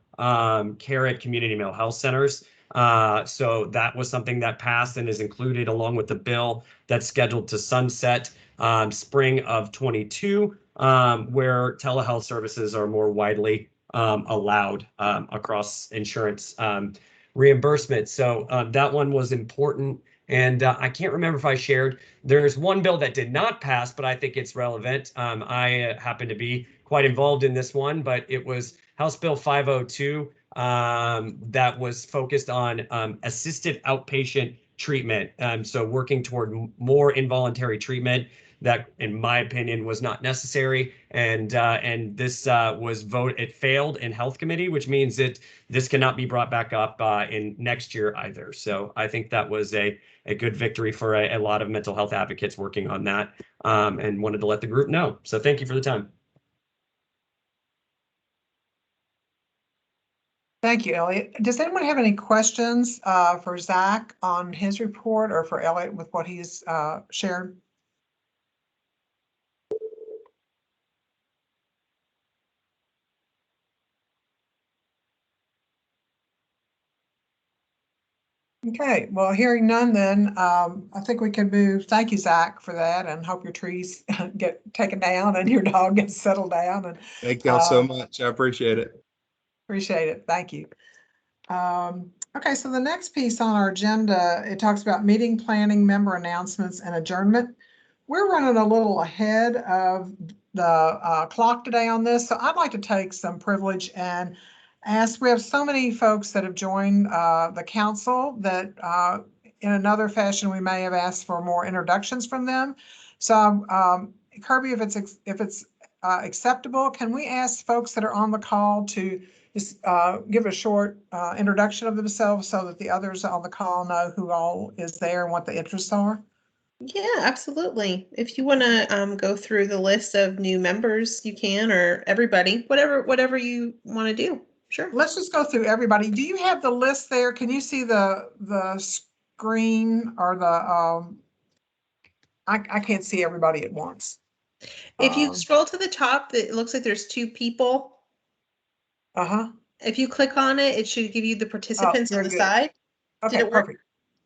care at community mental health centers. So that was something that passed and is included along with the bill that's scheduled to sunset spring of 22, where telehealth services are more widely allowed across insurance reimbursement. So that one was important. And I can't remember if I shared, there's one bill that did not pass, but I think it's relevant. I happen to be quite involved in this one, but it was House Bill 502 that was focused on assisted outpatient treatment. So working toward more involuntary treatment that, in my opinion, was not necessary. And this was voted, it failed in Health Committee, which means that this cannot be brought back up in next year either. So I think that was a good victory for a lot of mental health advocates working on that, and wanted to let the group know. So thank you for the time. Thank you, Elliot. Does anyone have any questions for Zach on his report or for Elliot with what he's shared? Okay, well, hearing none then, I think we can move. Thank you, Zach, for that, and hope your trees get taken down and your dog gets settled down. And thank y'all so much. I appreciate it. Appreciate it. Thank you. Okay, so the next piece on our agenda, it talks about meeting planning, member announcements, and adjournment. We're running a little ahead of the clock today on this, so I'd like to take some privilege and ask, we have so many folks that have joined the council that in another fashion we may have asked for more introductions from them. So Kirby, if it's acceptable, can we ask folks that are on the call to just give a short introduction of themselves so that the others on the call know who all is there and what the interests are? Yeah, absolutely. If you want to go through the list of new members, you can, or everybody, whatever you want to do. Sure. Let's just go through everybody. Do you have the list there? Can you see the screen or the I can't see everybody at once. If you scroll to the top, it looks like there's 2 people. Uh-huh. If you click on it, it should give you the participants on the side. Okay, Did it work? perfect.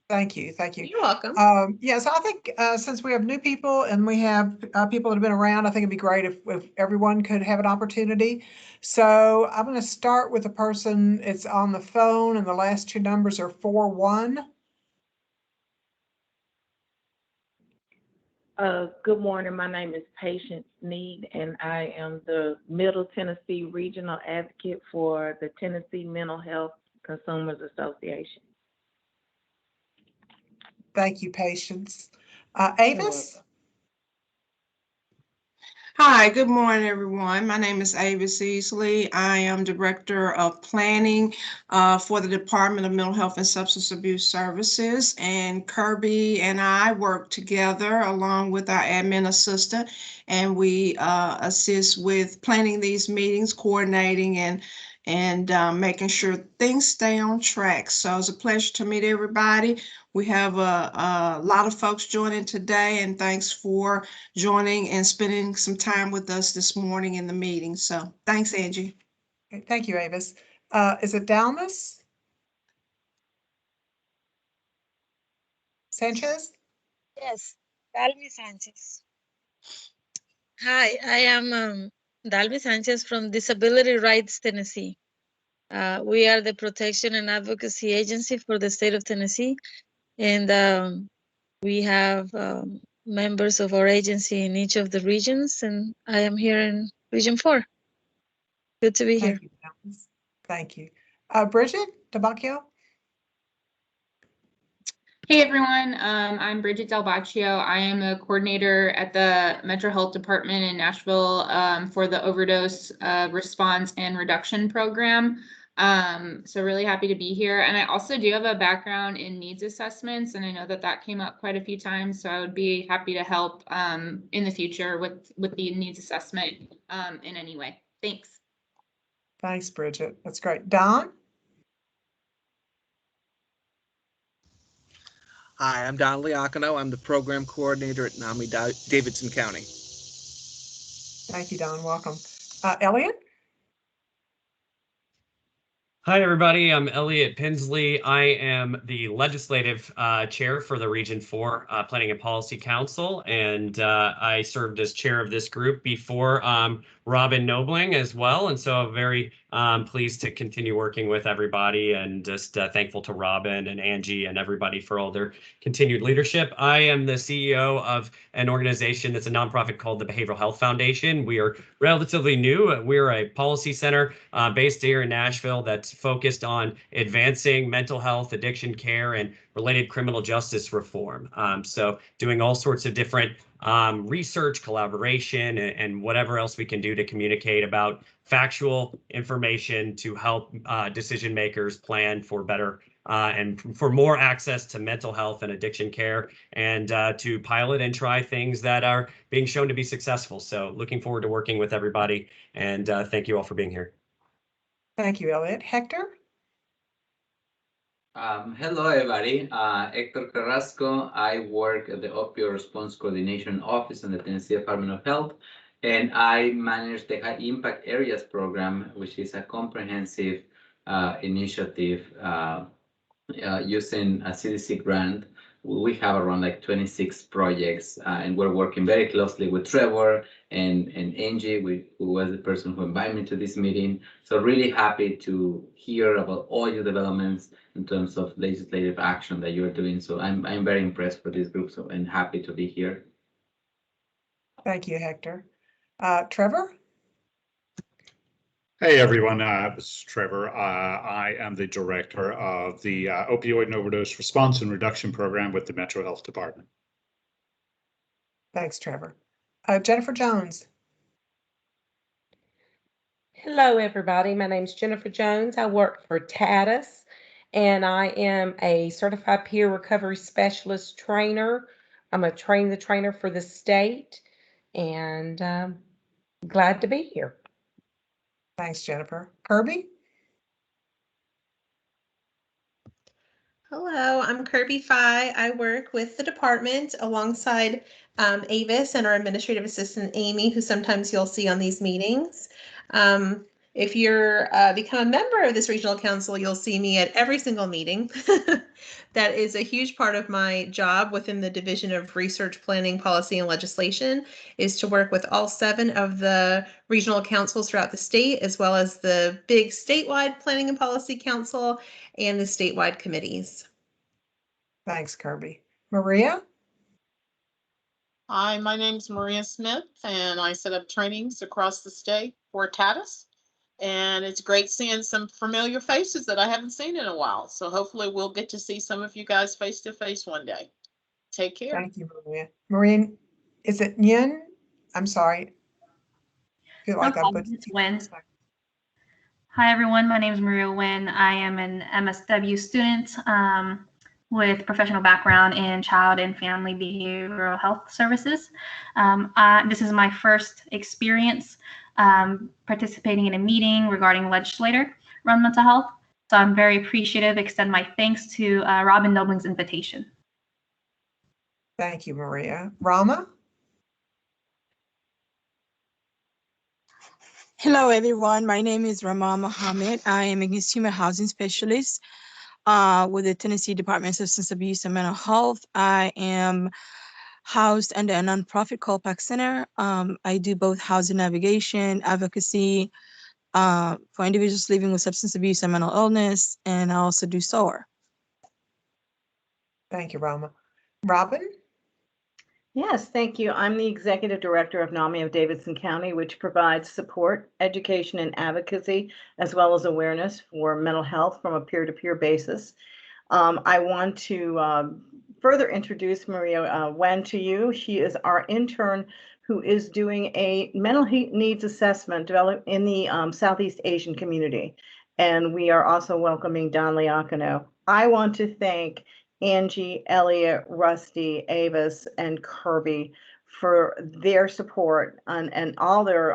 Thank you. Thank you. You're welcome. Yeah, so I think since we have new people and we have people that have been around, I think it'd be great if everyone could have an opportunity. So I'm going to start with a person. It's on the phone and the last 2 numbers are 41. Good morning. My name is Patience Need, and I am the Middle Tennessee Regional Advocate for the Tennessee Mental Health Consumers Association. Thank you, Patience. Avis? Hi, good morning, everyone. My name is Avis Easley. I am Director of Planning for the Department of Mental Health and Substance Abuse Services. And Kirby and I work together along with our admin assistant, and we assist with planning these meetings, coordinating, and making sure things stay on track. So it's a pleasure to meet everybody. We have a lot of folks joining today, and thanks for joining and spending some time with us this morning in the meeting. So thanks, Angie. Okay, thank you, Avis. Is it Dalmas Sanchez? Yes, Dalmi Sanchez. Hi, I am Dalmi Sanchez from Disability Rights Tennessee. We are the protection and advocacy agency for the state of Tennessee, and we have members of our agency in each of the regions, and I am here in Region 4. Good to be here. Thank you. Bridget Tabacchio? Hey everyone, I'm Bridget Del Baccio. I am a coordinator at the Metro Health Department in Nashville for the overdose response and reduction program. So really happy to be here. And I also do have a background in needs assessments, and I know that came up quite a few times. So I would be happy to help in the future with the needs assessment in any way. Thanks. Thanks, Bridget. That's great. Don? Hi, I'm Don Liacono. I'm the program coordinator at NAMI Davidson County. Thank you, Don. Welcome. Elliot? Hi, everybody. I'm Elliot Pinsley. I am the legislative chair for the Region 4 Planning and Policy Council, and I served as chair of this group before Robin Nobling as well. And so I'm very pleased to continue working with everybody, and just thankful to Robin and Angie and everybody for all their continued leadership. I am the CEO of an organization that's a nonprofit called the Behavioral Health Foundation. We are relatively new. We're a policy center based here in Nashville that's focused on advancing mental health, addiction care, and related criminal justice reform. So doing all sorts of different research, collaboration, and whatever else we can do to communicate about factual information to help decision makers plan for better and for more access to mental health and addiction care, and to pilot and try things that are being shown to be successful. So looking forward to working with everybody, and thank you all for being here. Thank you, Elliot. Hector? Hello, everybody. Hector Carrasco. I work at the Opioid Response Coordination Office in the Tennessee Department of Health, and I manage the High Impact Areas Program, which is a comprehensive initiative using a CDC grant. We have around like 26 projects, and we're working very closely with Trevor and Angie, who was the person who invited me to this meeting. So really happy to hear about all your developments in terms of legislative action that you're doing. So I'm very impressed with this group, and happy to be here. Thank you, Hector. Trevor? Hey everyone, this is Trevor. I am the director of the Opioid and Overdose Response and Reduction Program with the Metro Health Department. Thanks, Trevor. Jennifer Jones. Hello, everybody. My name is Jennifer Jones. I work for TDMHSAS, and I am a certified peer recovery specialist trainer. I'm a train the trainer for the state, and glad to be here. Thanks, Jennifer. Kirby? Hello, I'm Kirby Fye. I work with the department alongside Avis and our administrative assistant, Amy, who sometimes you'll see on these meetings. If you're become a member of this regional council, you'll see me at every single meeting. That is a huge part of my job within the Division of Research, Planning, Policy, and Legislation, is to work with all 7 of the regional councils throughout the state, as well as the big statewide Planning and Policy Council and the statewide committees. Thanks, Kirby. Maria? Hi, my name is Maria Smith, and I set up trainings across the state for TDMHSAS. And it's great seeing some familiar faces that I haven't seen in a while. So hopefully we'll get to see some of you guys face to face one day. Take care. Thank you, Maria. Maria, is it Yin? I'm sorry. I feel like it's Wen. Hi, everyone. My name is Maria Wen. I am an MSW student with professional background in child and family behavioral health services. This is my first experience participating in a meeting regarding legislator-run mental health. So I'm very appreciative, extend my thanks to Robin Nobling's invitation. Thank you, Maria. Rama? Hello, everyone. My name is Rama Mohammed. I am a consumer housing specialist with the Tennessee Department of Substance Abuse and Mental Health. I am housed under a nonprofit called PAC Center. I do both housing navigation, advocacy for individuals living with substance abuse and mental illness, and I also do SOAR. Thank you, Rama. Robin? Yes, thank you. I'm the executive director of NAMI of Davidson County, which provides support, education, and advocacy, as well as awareness for mental health from a peer-to-peer basis. I want to further introduce Maria Wen to you. She is our intern who is doing a mental needs assessment developed in the Southeast Asian community. And we are also welcoming Don Liacono. I want to thank Angie, Elliot, Rusty, Avis, and Kirby for their support and all their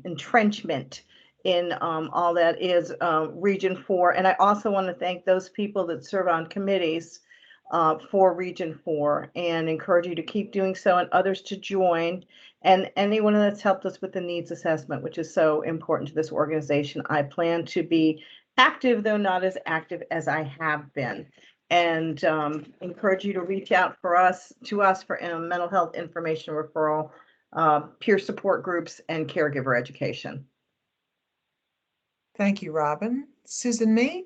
entrenchment in all that is Region 4. And I also want to thank those people that serve on committees for Region 4 and encourage you to keep doing so and others to join. And anyone that's helped us with the needs assessment, which is so important to this organization. I plan to be active, though not as active as I have been. And encourage you to reach out to us for mental health information referral, peer support groups, and caregiver education. Thank you, Robin. Susan Mee?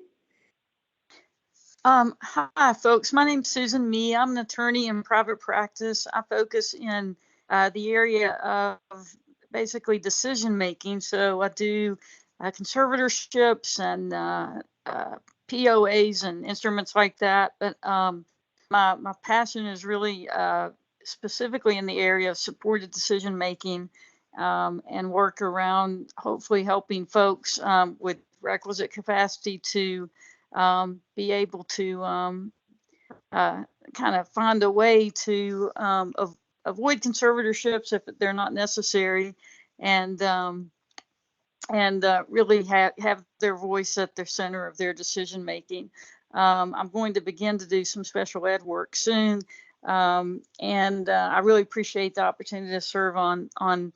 Hi, folks. My name's Susan Mee. I'm an attorney in private practice. I focus in the area of basically decision making. So I do conservatorships and POAs and instruments like that. But my passion is really specifically in the area of supported decision making and work around hopefully helping folks with requisite capacity to be able to kind of find a way to avoid conservatorships if they're not necessary, and really have their voice at the center of their decision making. I'm going to begin to do some special ed work soon, and I really appreciate the opportunity to serve on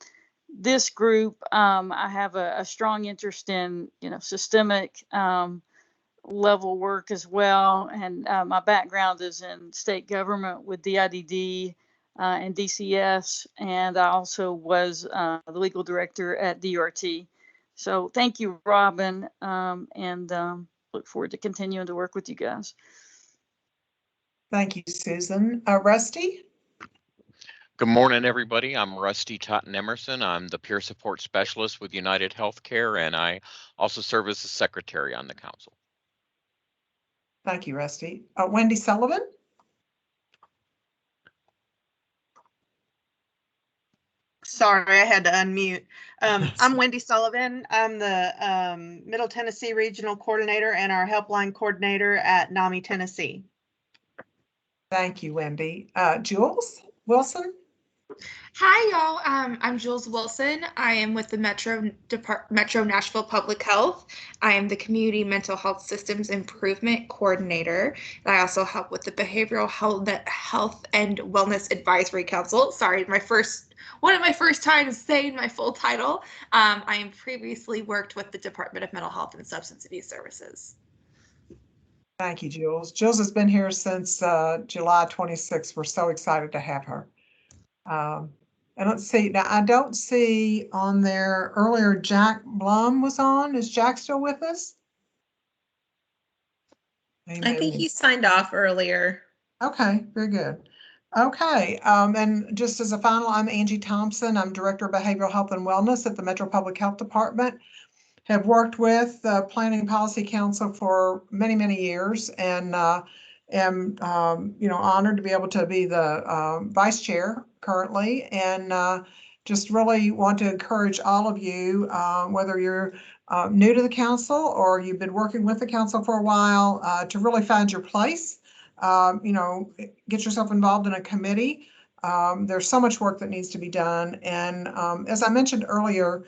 this group. I have a strong interest in systemic level work as well, and my background is in state government with DIDD and DCS, and I also was the legal director at DRT. So thank you, Robin, and look forward to continuing to work with you guys. Thank you, Susan. Rusty? Good morning, everybody. I'm Rusty Totten Emerson. I'm the peer support specialist with United Healthcare, and I also serve as the secretary on the council. Thank you, Rusty. Wendy Sullivan? Sorry, I had to unmute. I'm Wendy Sullivan. I'm the Middle Tennessee Regional Coordinator and our Helpline Coordinator at NAMI, Tennessee. Thank you, Wendy. Jules Wilson? Hi, y'all. I'm Jules Wilson. I am with the Metro Nashville Public Health. I am the Community Mental Health Systems Improvement Coordinator. And I also help with the Behavioral Health and Wellness Advisory Council. Sorry, one of my first times saying my full title. I am previously worked with the Department of Mental Health and Substance Abuse Services. Thank you, Jules. Jules has been here since July 26th. We're so excited to have her. And let's see, now I don't see on there earlier Jack Blum was on. Is Jack still with us? I think he signed off earlier. Okay, very good. Okay, and just as a final, I'm Angie Thompson. I'm Director of Behavioral Health and Wellness at the Metro Public Health Department. Have worked with the Planning and Policy Council for many, many years, and am honored to be able to be the vice chair currently, and just really want to encourage all of you, whether you're new to the council or you've been working with the council for a while, to really find your place. Get yourself involved in a committee. There's so much work that needs to be done, and as I mentioned earlier,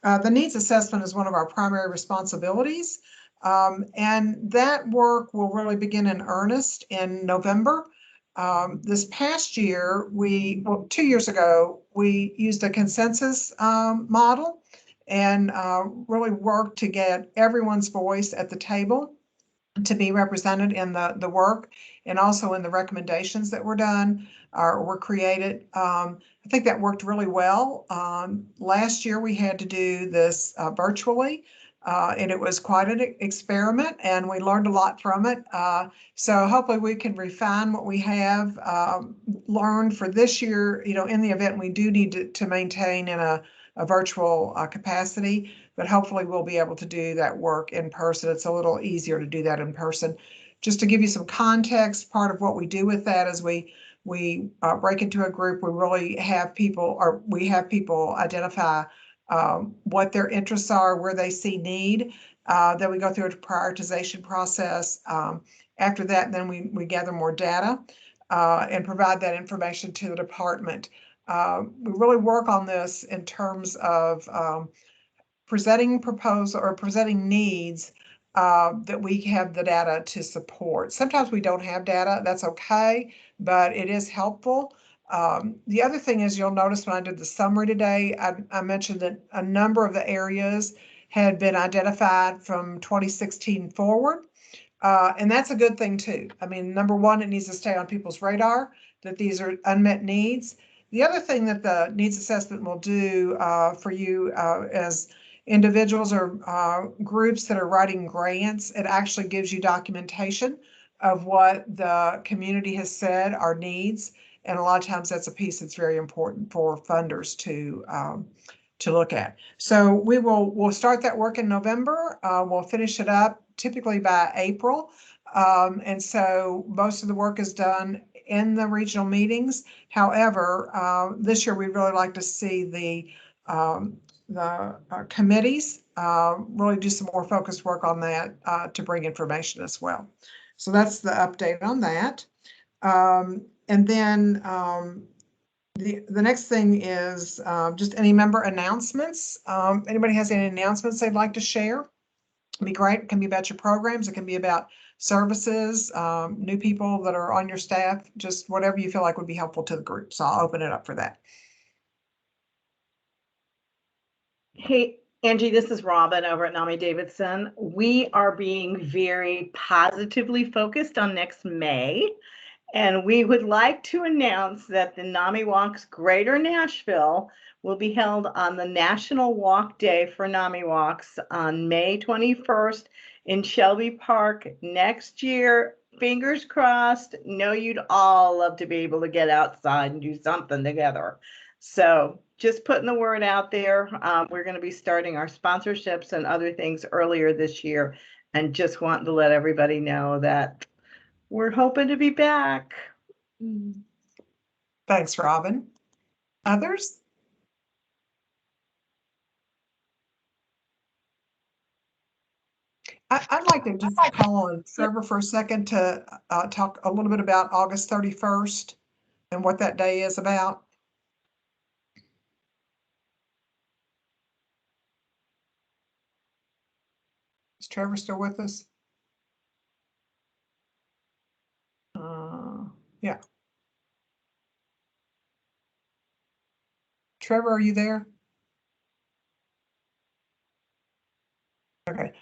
the needs assessment is one of our primary responsibilities. And that work will really begin in earnest in November. This past year, 2 years ago, we used a consensus model and really worked to get everyone's voice at the table to be represented in the work and also in the recommendations that were done or were created. I think that worked really well. Last year, we had to do this virtually. And it was quite an experiment, and we learned a lot from it. So hopefully we can refine what we have learned for this year, in the event we do need to maintain in a virtual capacity, but hopefully we'll be able to do that work in person. It's a little easier to do that in person. Just to give you some context, part of what we do with that is we break into a group. We have people identify what their interests are, where they see need. Then we go through a prioritization process. After that, then we gather more data and provide that information to the department. We really work on this in terms of presenting proposal or presenting needs that we have the data to support. Sometimes we don't have data, that's okay, but it is helpful. The other thing is, you'll notice when I did the summary today, I mentioned that a number of the areas had been identified from 2016 forward. And that's a good thing too. I mean, number one, it needs to stay on people's radar that these are unmet needs. The other thing that the needs assessment will do for you as individuals or groups that are writing grants, it actually gives you documentation of what the community has said are needs. And a lot of times that's a piece that's very important for funders to look at. So we'll start that work in November. We'll finish it up typically by April. And so most of the work is done in the regional meetings. However, this year we'd really like to see the committees really do some more focused work on that to bring information as well. So that's the update on that. And then the next thing is just any member announcements. Anybody has any announcements they'd like to share? It'd be great. It can be about your programs. It can be about services, new people that are on your staff, just whatever you feel like would be helpful to the group. So I'll open it up for that. Hey, Angie, this is Robin over at NAMI Davidson. We are being very positively focused on next May, and we would like to announce that the NAMI Walks Greater Nashville will be held on the National Walk Day for NAMI Walks on May 21st in Shelby Park next year. Fingers crossed. Know you'd all love to be able to get outside and do something together. So just putting the word out there. We're going to be starting our sponsorships and other things earlier this year, and just wanting to let everybody know that we're hoping to be back. Thanks, Robin. Others? I'd like to just call on Trevor for a second to talk a little bit about August 31st and what that day is about. Is Trevor still with us? Yeah. Trevor, are you there? Okay.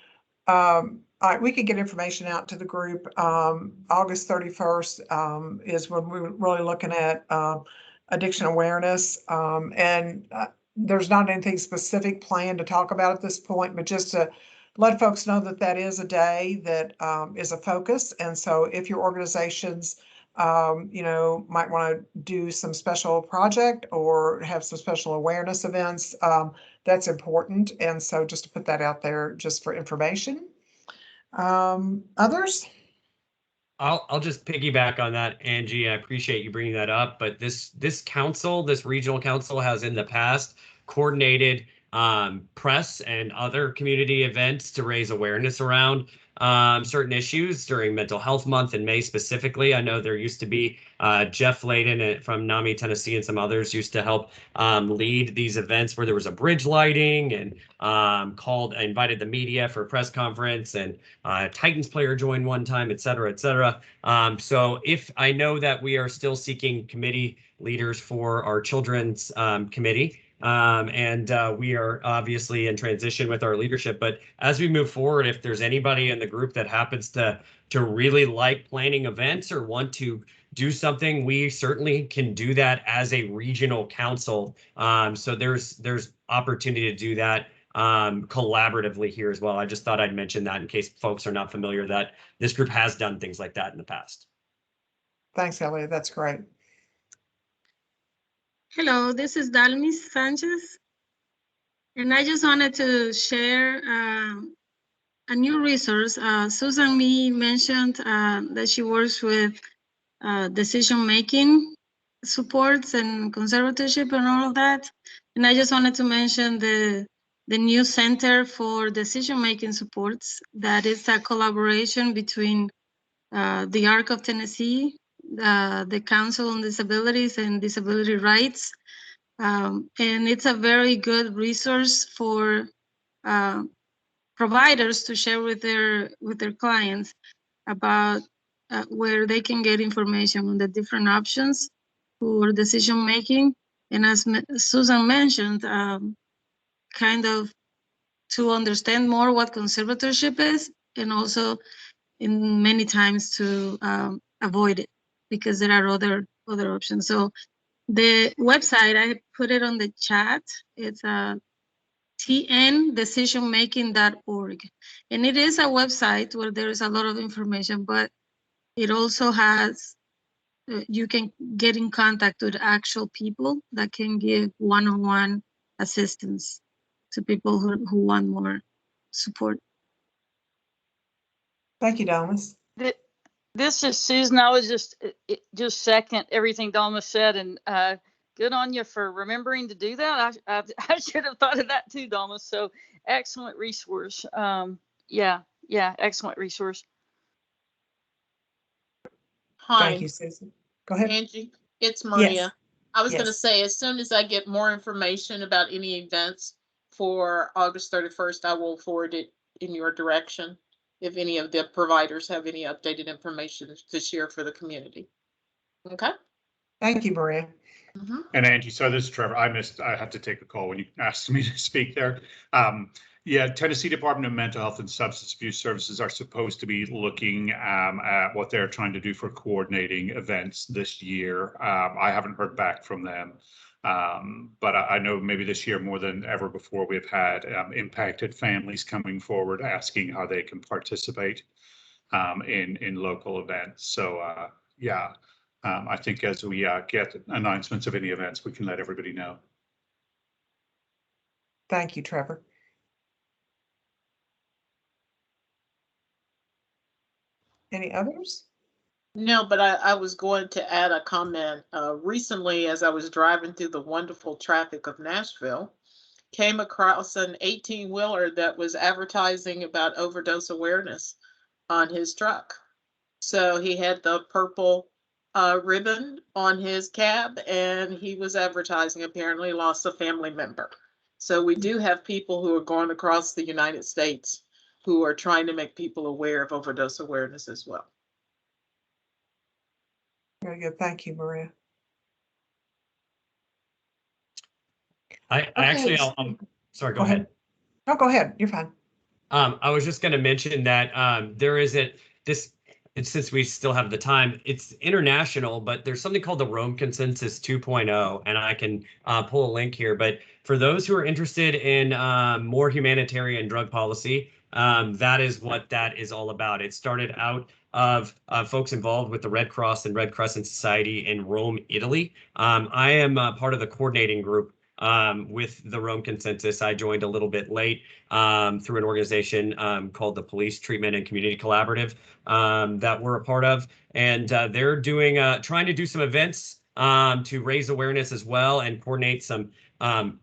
All right, we could get information out to the group. August 31st is when we're really looking at addiction awareness. And there's not anything specific planned to talk about at this point, but just to let folks know that that is a day that is a focus. And so if your organizations might want to do some special project or have some special awareness events, that's important. And so just to put that out there just for information. Others? I'll just piggyback on that, Angie. I appreciate you bringing that up, but this council, this regional council, has in the past coordinated press and other community events to raise awareness around certain issues during Mental Health Month in May specifically. I know there used to be Jeff Layden from NAMI Tennessee and some others used to help lead these events where there was a bridge lighting and invited the media for a press conference, and Titans player joined one time, et cetera, et cetera. So if I know that we are still seeking committee leaders for our children's committee, and we are obviously in transition with our leadership. But as we move forward, if there's anybody in the group that happens to really like planning events or want to do something, we certainly can do that as a regional council. So there's opportunity to do that collaboratively here as well. I just thought I'd mention that in case folks are not familiar that this group has done things like that in the past. Thanks, Elliot. That's great. Hello, this is Dalmis Sanchez, and I just wanted to share a new resource. Susan Mee mentioned that she works with decision-making supports and conservatorship and all of that, and I just wanted to mention the new Center for Decision-Making Supports. That is a collaboration between the ARC of Tennessee, the Council on Disabilities and Disability Rights. And it's a very good resource for providers to share with their clients about where they can get information on the different options for decision making. And as Susan mentioned, kind of to understand more what conservatorship is, and also in many times to avoid it, because there are other options. So the website, I put it on the chat. It's tndecisionmaking.org. And it is a website where there is a lot of information, but it also has, you can get in contact with actual people that can give one-on-one assistance to people who want more support. Thank you, Dalmas. This is Susan. I was just second everything Dalmas said, and good on you for remembering to do that. I should have thought of that too, Dalmas. So excellent resource. Yeah, excellent resource. Hi. Thank you, Susan. Go ahead. Angie, it's Maria. Yes. I was going to Yes. say, as soon as I get more information about any events for August 31st, I will forward it in your direction if any of the providers have any updated information to share for the community. Okay? Thank you, Maria. And Angie, so this is Trevor. I had to take a call when you asked me to speak there. Yeah, Tennessee Department of Mental Health and Substance Abuse Services are supposed to be looking at what they're trying to do for coordinating events this year. I haven't heard back from them, but I know maybe this year more than ever before we've had impacted families coming forward asking how they can participate in local events. So yeah, I think as we get announcements of any events, we can let everybody know. Thank you, Trevor. Any others? No, but I was going to add a comment. Recently, as I was driving through the wonderful traffic of Nashville, came across an 18-wheeler that was advertising about overdose awareness on his truck. So he had the purple ribbon on his cab, and he was advertising, apparently lost a family member. So we do have people who are going across the United States who are trying to make people aware of overdose awareness as well. Very good. Thank you, Maria. Actually, sorry, go ahead. No, go ahead. You're fine. I was just going to mention that there isn't this, since we still have the time, it's international, but there's something called the Rome Consensus 2.0, and I can pull a link here. But for those who are interested in more humanitarian drug policy, that is what that is all about. It started out of folks involved with the Red Cross and Red Crescent Society in Rome, Italy. I am part of the coordinating group with the Rome Consensus. I joined a little bit late through an organization called the Police Treatment and Community Collaborative that we're a part of. And they're doing, trying to do some events to raise awareness as well and coordinate some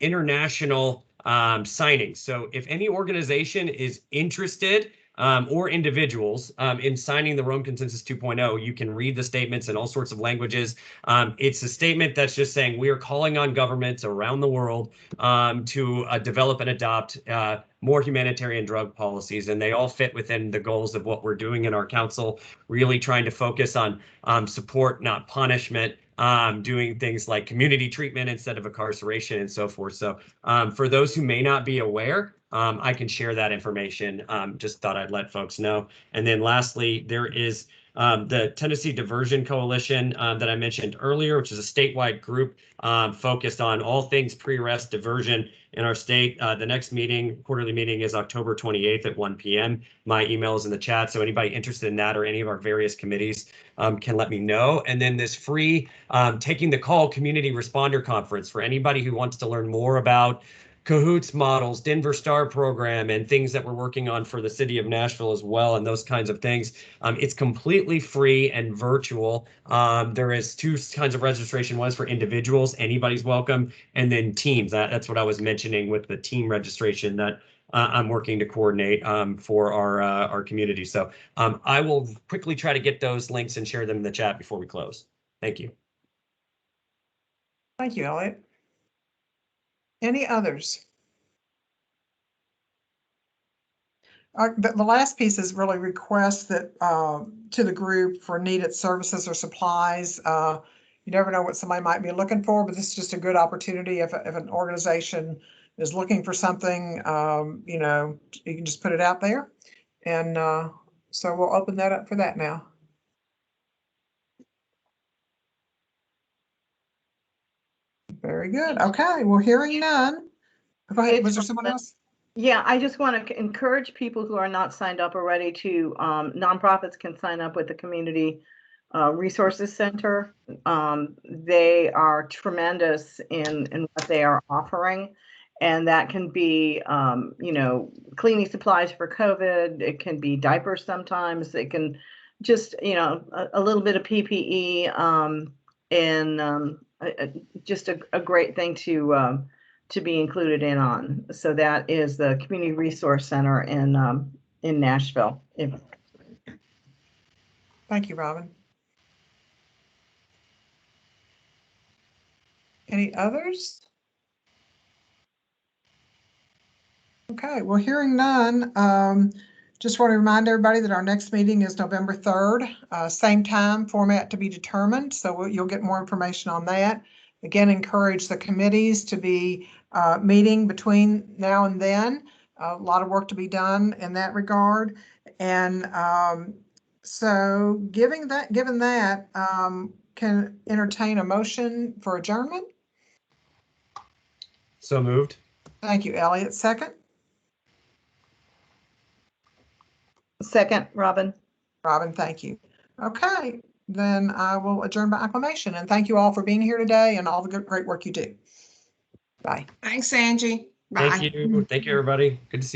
international signings. So if any organization is interested or individuals in signing the Rome Consensus 2.0, you can read the statements in all sorts of languages. It's a statement that's just saying we are calling on governments around the world to develop and adopt more humanitarian drug policies, and they all fit within the goals of what we're doing in our council, really trying to focus on support, not punishment, doing things like community treatment instead of incarceration and so forth. So for those who may not be aware, I can share that information. Just thought I'd let folks know. And then lastly, there is the Tennessee Diversion Coalition that I mentioned earlier, which is a statewide group focused on all things pre-arrest diversion in our state. The next meeting, quarterly meeting, is October 28th at 1 p.m. My email is in the chat, so anybody interested in that or any of our various committees can let me know. And then this free Taking the Call Community Responder Conference for anybody who wants to learn more about Cahoots models, Denver Star program, and things that we're working on for the city of Nashville as well, and those kinds of things. It's completely free and virtual. There is two kinds of registration. One is for individuals, anybody's welcome, and then teams. That's what I was mentioning with the team registration that I'm working to coordinate for our community. So I will quickly try to get those links and share them in the chat before we close. Thank you. Thank you, Elliot. Any others? The last piece is really requests that to the group for needed services or supplies. You never know what somebody might be looking for, but this is just a good opportunity if an organization is looking for something, you know, you can just put it out there. And so we'll open that up for that now. Very good. Okay, well, hearing none. Go ahead. Was there someone else? Yeah, I just want to encourage people who are not signed up already to, nonprofits can sign up with the Community Resources Center. They are tremendous in what they are offering. And that can be, you know, cleaning supplies for COVID. It can be diapers sometimes. It can just, you know, a little bit of PPE, and just a great thing to be included in on. So that is the Community Resource Center in Nashville. Thank you, Robin. Any others? Okay, well, hearing none, just want to remind everybody that our next meeting is November 3rd, same time, format to be determined. So you'll get more information on that. Again, encourage the committees to be meeting between now and then. A lot of work to be done in that regard. And so given that, can entertain a motion for adjournment. So moved. Thank you, Elliot. Second? Second, Robin. Robin, thank you. Okay, then I will adjourn by acclamation. And thank you all for being here today and all the great work you do. Bye. Thanks, Angie. Bye. Thank you. Thank you, everybody. Good to see you.